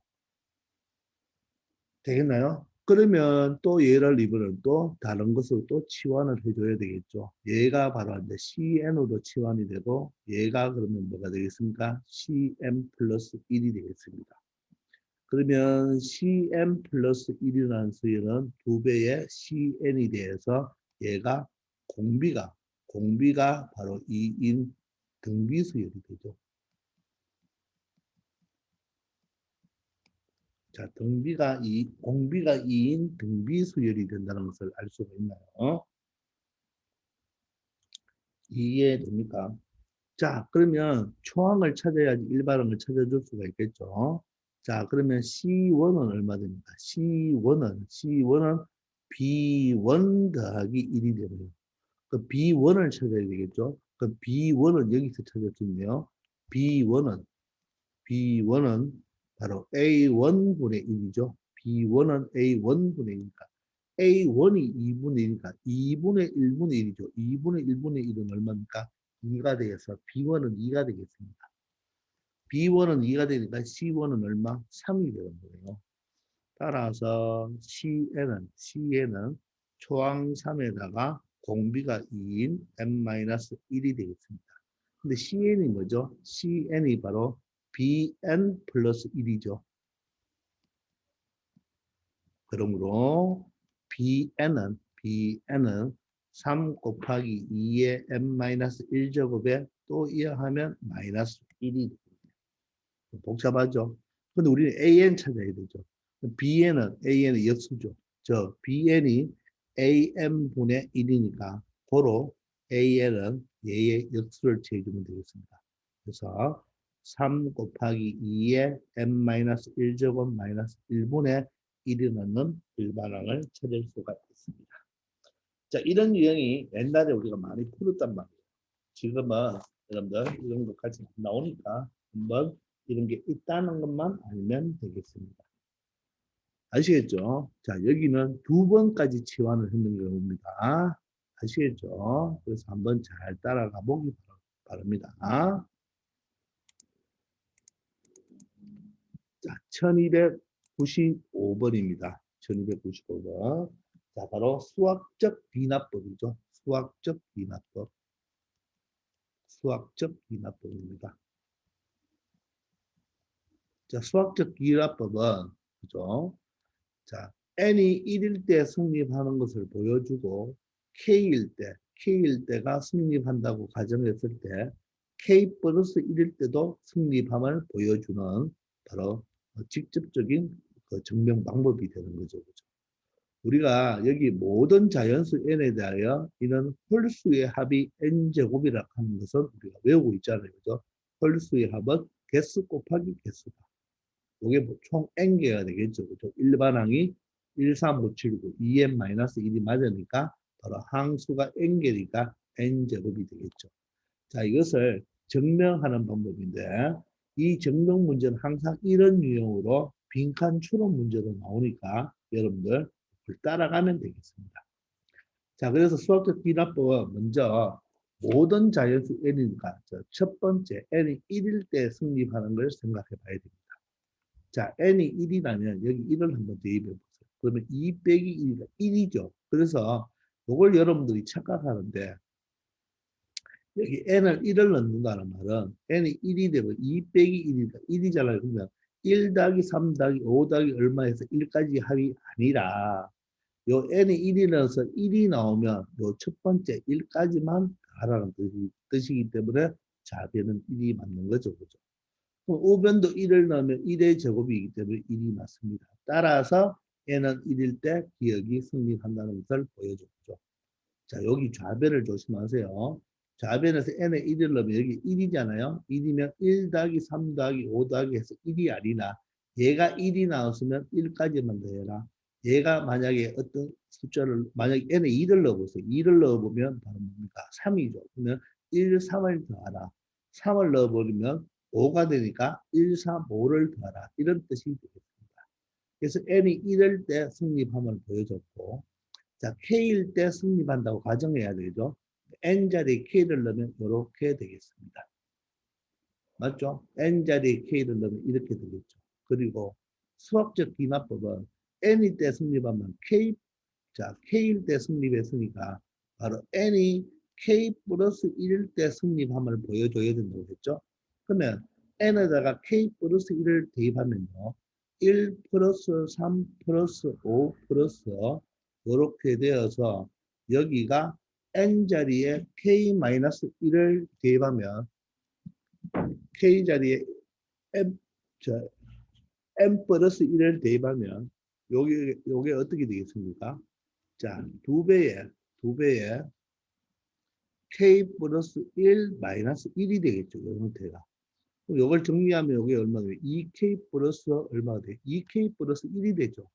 되겠나요? 그러면 또 얘를 이번엔 또 다른 것으로 또 치환을 해줘야 되겠죠. 얘가 바로 이제 CN으로 치환이 되고 얘가 그러면 뭐가 되겠습니까? CN 플러스 1이 되겠습니다. 그러면 CN 플러스 1이라는 수열은 2배의 CN이 돼서 얘가 공비가 바로 2인 등비수열이 되죠. 자, 공비가 2인 등비수열이 된다는 것을 알 수가 있나요? 이해됩니까? 자, 그러면 초항을 찾아야지 일반항을 찾아줄 수가 있겠죠. 자, 그러면 C1은 얼마 됩니까? C1은 B1 더하기 1이 되네요. 그 B1을 찾아야 되겠죠. 그 B1은 여기서 찾을 수 있네요. B1은 바로 A1분의 1이죠. B1은 A1분의 1이니까. A1이 2분의 1이니까 2분의 1분의 1이죠. 2분의 1분의 1은 얼마입니까? 2가 되어서 B1은 2가 되겠습니다. B1은 2가 되니까 C1은 얼마? 3이 되는 거예요. 따라서 Cn은 초항 3에다가 공비가 2인 n-1이 되겠습니다. 근데 Cn이 뭐죠? Cn이 바로 Bn 플러스 1이죠. 그러므로 Bn은 3 곱하기 2의 n-1제곱에 또 이어하면 마이너스 1이 됩니다. 복잡하죠? 근데 우리는 AN 찾아야 되죠. AN은 역수죠. 저 BN이 AM분의 1이니까 고로 AN은 얘의 역수를 취해주면 되겠습니다. 그래서 3 곱하기 2의 n-1제곱 마이너스 1분의 1이 넣는 일반항을 찾을 수가 있습니다. 자, 이런 유형이 옛날에 우리가 많이 풀었단 말이에요. 지금은 여러분들 이런 것까지 나오니까 한번 이런 게 있다는 것만 알면 되겠습니다. 아시겠죠? 자, 여기는 2번까지 치환을 했는 경우입니다. 아시겠죠? 그래서 한번 잘 따라가 보기 바랍니다. 자, 1295번입니다. 1295번. 자, 바로 수학적 비납법이죠. 수학적 비납법입니다. 자, 수학적 비납법은 그죠? 자, n이 1일 때 성립하는 것을 보여주고 k일 때가 성립한다고 가정했을 때 k 플러스 1일 때도 성립함을 보여주는 바로 직접적인 그 증명 방법이 되는 거죠. 그죠? 우리가 여기 모든 자연수 n에 대하여 이는 홀수의 합이 n제곱이라고 하는 것은 우리가 외우고 있잖아요. 그죠? 홀수의 합은 개수 곱하기 개수다. 이게 뭐총 n개가 되겠죠. 그죠? 일반항이 1, 3, 5, 7, 9, 2n-1이 맞으니까 바로 항수가 n개니까 n제곱이 되겠죠. 자, 이것을 증명하는 방법인데 이 증명 문제는 항상 이런 유형으로 빈칸 추론 문제로 나오니까 여러분들 그걸 따라가면 되겠습니다. 자, 그래서 수학적 비납법은 먼저 모든 자연수 n이니까 첫 번째 n이 1일 때 성립하는 걸 생각해 봐야 됩니다. 자, n이 1이라면 여기 1을 한번 대입해 보세요. 그러면 2 빼기 1이가 1이죠. 그래서 이걸 여러분들이 착각하는데 여기 n을 1을 넣는다는 말은 n이 1이 되면 2 빼기 1이니까 1이잖아요. 그러면 1 더하기 3 더하기 5 더하기 얼마 해서 1까지 합이 아니라 요 n이 1이 넣어서 1이 나오면 요 첫 번째 1까지만 하라는 뜻이기 때문에 좌변은 1이 맞는 거죠. 그죠? 그럼 우변도 1을 넣으면 1의 제곱이기 때문에 1이 맞습니다. 따라서 n은 1일 때 기억이 성립한다는 것을 보여줬죠. 자, 여기 좌변을 조심하세요. 좌변에서 n에 1을 넣으면 여기 1이잖아요. 1이면 1 더하기 3 더하기 5 더하기 해서 1이 아니라 얘가 1이 나왔으면 1까지만 더해라. 얘가 만약에 어떤 숫자를 만약에 n에 2를 넣어보세요. 2를 넣어보면 바로 뭡니까? 3이죠. 그러면 1, 3을 더하라. 3을 넣어버리면 5가 되니까 1, 3, 5를 더하라. 이런 뜻이 되겠습니다. 그래서 n이 1일 때 성립함을 보여줬고 자, K일 때 성립한다고 가정해야 되죠. N자리에 K를 넣으면 이렇게 되겠습니다. 맞죠? N자리에 K를 넣으면 이렇게 되겠죠. 그리고 수학적 비납법은 N일 때 성립하면 K, 자, K일 때 성립했으니까 바로 N이 K 플러스 1일 때 성립함을 보여줘야 된다고 했죠. 그러면 N에다가 K 플러스 1을 대입하면요. 1 플러스 3 플러스 5 플러스 이렇게 되어서 여기가 n자리에 k-1을 대입하면 k자리에 m, m 플러스 1을 대입하면 요게 어떻게 되겠습니까? 자, 두 배에 k 플러스 1 마이너스 1이 되겠죠. 이 형태가. 요걸 정리하면 요게 얼마가 돼요? 2k 플러스 얼마가 돼요? 2k 플러스 1이 되죠.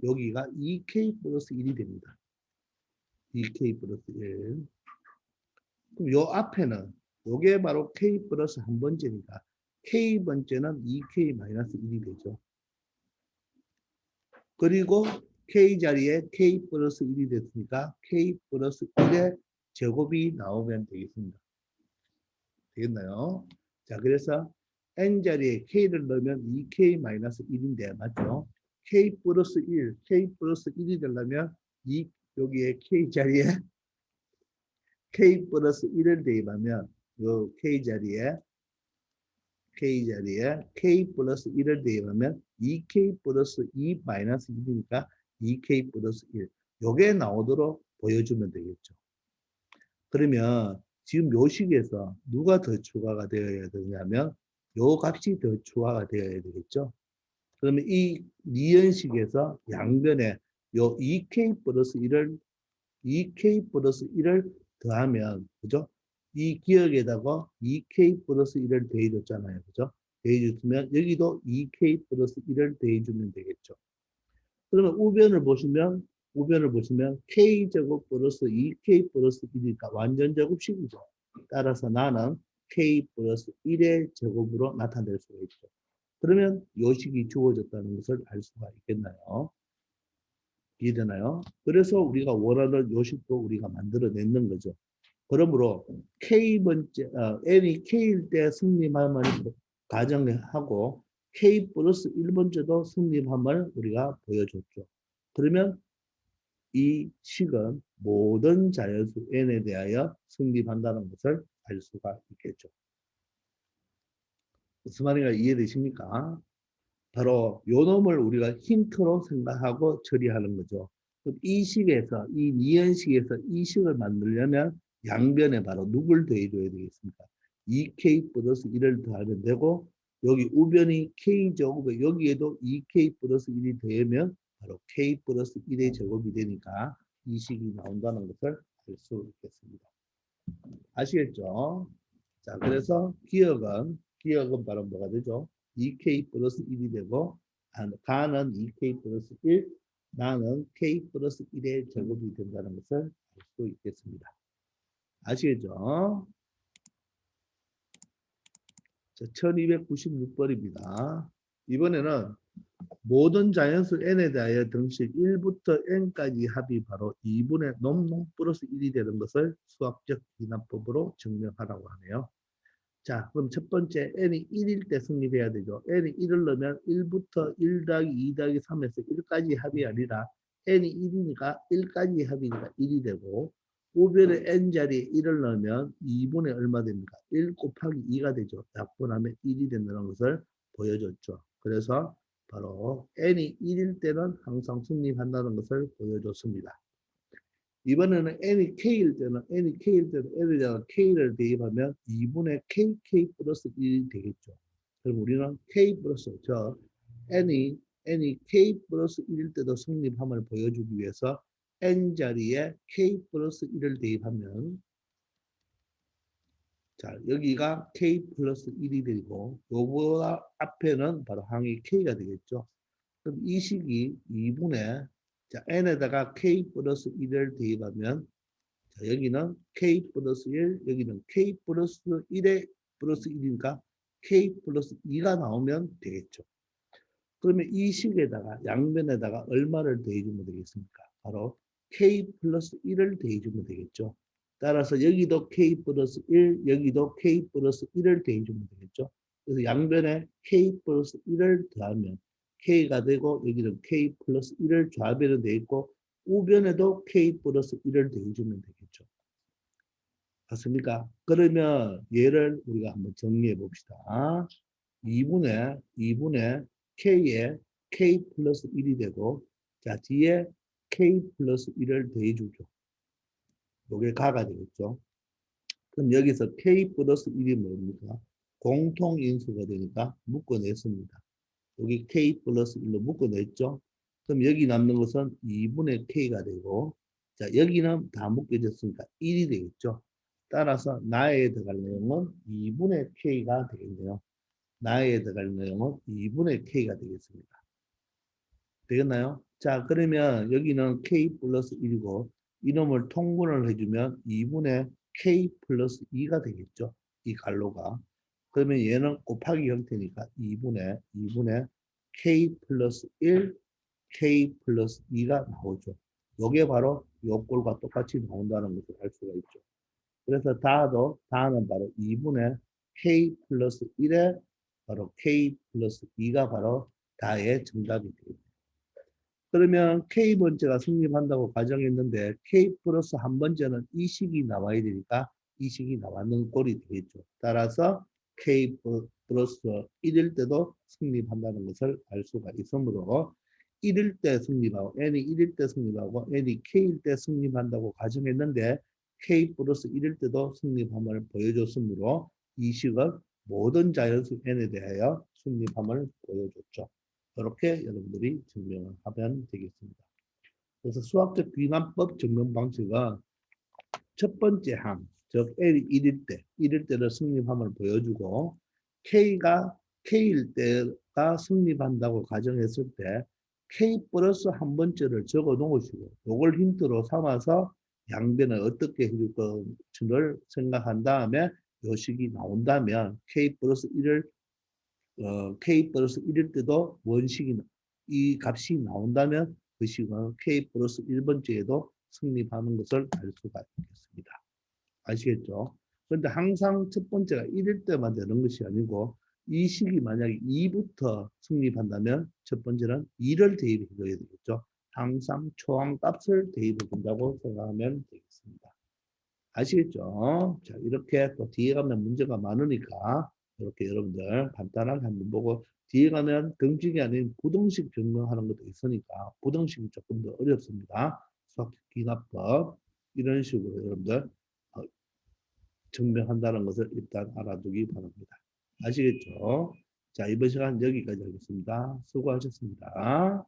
여기가 2k 플러스 1이 됩니다. 2k 플러스 1. 그럼 요 앞에는 요게 바로 k 플러스 한 번째니까 k 번째는 2k 마이너스 1이 되죠. 그리고 k 자리에 k 플러스 1이 됐으니까 k 플러스 1의 제곱이 나오면 되겠습니다. 되겠나요? 자, 그래서 n 자리에 k를 넣으면 2k 마이너스 1인데 맞죠? k 플러스 1, k 플러스 1이 되려면 여기에 k 자리에 k 플러스 1을 대입하면 요 k 자리에 k 플러스 1을 대입하면 2k 플러스 2 마이너스 1이니까 2k 플러스 1 요게 나오도록 보여주면 되겠죠. 그러면 지금 요 식에서 누가 더 추가가 되어야 되냐면 요 값이 더 추가가 되어야 되겠죠. 그러면 이 니은식에서 양변에 요 2k 플러스 1을 더하면 그죠? 이 기억에다가 2k 플러스 1을 더해줬잖아요. 그죠? 더해줬으면 여기도 2k 플러스 1을 더해주면 되겠죠. 그러면 우변을 보시면 k제곱 플러스 2k 플러스 1이니까 완전 제곱식이죠. 따라서 나는 k 플러스 1의 제곱으로 나타낼 수가 있죠. 그러면 요식이 주어졌다는 것을 알 수가 있겠나요? 이해되나요? 그래서 우리가 원하는 요식도 우리가 만들어내는 거죠. 그러므로 n이 k일 때 승립함을 가정하고 k 플러스 1번째도 승립함을 우리가 보여줬죠. 그러면 이 식은 모든 자연수 n에 대하여 승립한다는 것을 알 수가 있겠죠. 무슨 말인가 이해되십니까? 바로 요 놈을 우리가 힌트로 생각하고 처리하는 거죠. 이 식에서, 이 니은식에서 이 식을 만들려면 양변에 바로 누굴 더해줘야 되겠습니까? 2k 플러스 1을 더하면 되고 여기 우변이 k죠. 여기에도 2k 플러스 1이 더하면 바로 k 플러스 1의 제곱이 되니까 이 식이 나온다는 것을 알 수 있겠습니다. 아시겠죠? 자, 그래서 기억은 바로 뭐가 되죠? 2k 플러스 1이 되고, 가는 2k 플러스 1, 나는 k 플러스 1의 제곱이 된다는 것을 알 수 있겠습니다. 아시겠죠? 자, 1296번입니다. 이번에는 모든 자연수 n에 대하여 등식 1부터 n까지 합이 바로 2분의 놈놈 플러스 1이 되는 것을 수학적 기납법으로 증명하라고 하네요. 자, 그럼 첫 번째 n이 1일 때 성립해야 되죠. n이 1을 넣으면 1부터 1 더하기 2 더하기 3에서 1까지 합이 아니라 n이 1이니까 1까지 합이니까 1이 되고, 우변에 n자리에 1을 넣으면 2분의 얼마 됩니까? 1 곱하기 2가 되죠. 약분하면 1이 된다는 것을 보여줬죠. 그래서 바로 n이 1일 때는 항상 성립한다는 것을 보여줬습니다. 이번에는 n이 k일 때는 n에다가 k를 대입하면 2분의 kk 플러스 1이 되겠죠. 그럼 우리는 k 플러스 n이 k 플러스 1일 때도 성립함을 보여주기 위해서 n 자리에 k 플러스 1을 대입하면, 자, 여기가 k 플러스 1이 되고 요거가 앞에는 바로 항이 k가 되겠죠. 그럼 이 식이 2분의, 자, n에다가 k 플러스 1을 대입하면, 자, 여기는 k 플러스 1, 여기는 k 플러스 1에 플러스 1이니까 k 플러스 2가 나오면 되겠죠. 그러면 이 식에다가 양변에다가 얼마를 더해주면 되겠습니까? 바로 k 플러스 1을 더해주면 되겠죠. 따라서 여기도 k 플러스 1, 여기도 k 플러스 1을 더해주면 되겠죠. 그래서 양변에 k 플러스 1을 더하면 k가 되고, 여기는 k 플러스 1을 좌변에 돼 있고, 우변에도 k 플러스 1을 더해주면 되겠죠. 맞습니까? 그러면 얘를 우리가 한번 정리해 봅시다. 2분의 k에 k 플러스 1이 되고, 자, 뒤에 k 플러스 1을 더해주죠. 요게 가가 되겠죠. 그럼 여기서 k 플러스 1이 뭡니까? 공통인수가 되니까 묶어냈습니다. 여기 k 플러스 1로 묶어냈죠. 그럼 여기 남는 것은 2분의 k가 되고, 자, 여기는 다 묶여졌으니까 1이 되겠죠. 따라서 나에 들어갈 내용은 2분의 k가 되겠네요. 나에 들어갈 내용은 2분의 k가 되겠습니다. 되겠나요? 자, 그러면 여기는 k 플러스 1이고 이놈을 통분을 해주면 2분의 k 플러스 2가 되겠죠. 이 갈로가. 그러면 얘는 곱하기 형태니까 2분의 k 플러스 1, k 플러스 2가 나오죠. 요게 바로 요 꼴과 똑같이 나온다는 것을 알 수가 있죠. 그래서 다는 바로 2분의 k 플러스 1에 바로 k 플러스 2가 바로 다의 정답이 되겠죠. 그러면 K번째가 성립한다고 가정했는데 K 플러스 한 번째는 이 식이 나와야 되니까 이 식이 나왔는 꼴이 되겠죠. 따라서 K 플러스 1일 때도 성립한다는 것을 알 수가 있으므로 1일 때 성립하고 N이 1일 때 성립하고 N이 K일 때 성립한다고 가정했는데 K 플러스 1일 때도 성립함을 보여줬으므로 이 식은 모든 자연수 N에 대하여 성립함을 보여줬죠. 이렇게 여러분들이 증명을 하면 되겠습니다. 그래서 수학적 귀납법 증명 방식은 첫 번째 항, 즉 L이 1일 때를 성립함을 보여주고 K가 K일 때가 성립한다고 가정했을 때 K 플러스 한 번째를 적어 놓으시고 이걸 힌트로 삼아서 양변을 어떻게 해줄 건지를 생각한 다음에 요 식이 나온다면 K 플러스 1을 K 플러스 1일 때도 원식이 이 값이 나온다면 그 식은 K 플러스 1번째에도 성립하는 것을 알 수가 있겠습니다. 아시겠죠? 그런데 항상 첫 번째가 1일 때만 되는 것이 아니고 이 식이 만약에 2부터 성립한다면 첫 번째는 2를 대입해 줘야 되겠죠. 항상 초항값을 대입해 준다고 생각하면 되겠습니다. 아시겠죠? 자, 이렇게 또 뒤에 가면 문제가 많으니까 이렇게 여러분들 간단하게 한번 보고 뒤에 가면 등식이 아닌 부등식 증명하는 것도 있으니까 부등식이 조금 더 어렵습니다. 수학적 기납법 이런 식으로 여러분들 증명한다는 것을 일단 알아두기 바랍니다. 아시겠죠? 자, 이번 시간 여기까지 하겠습니다. 수고하셨습니다.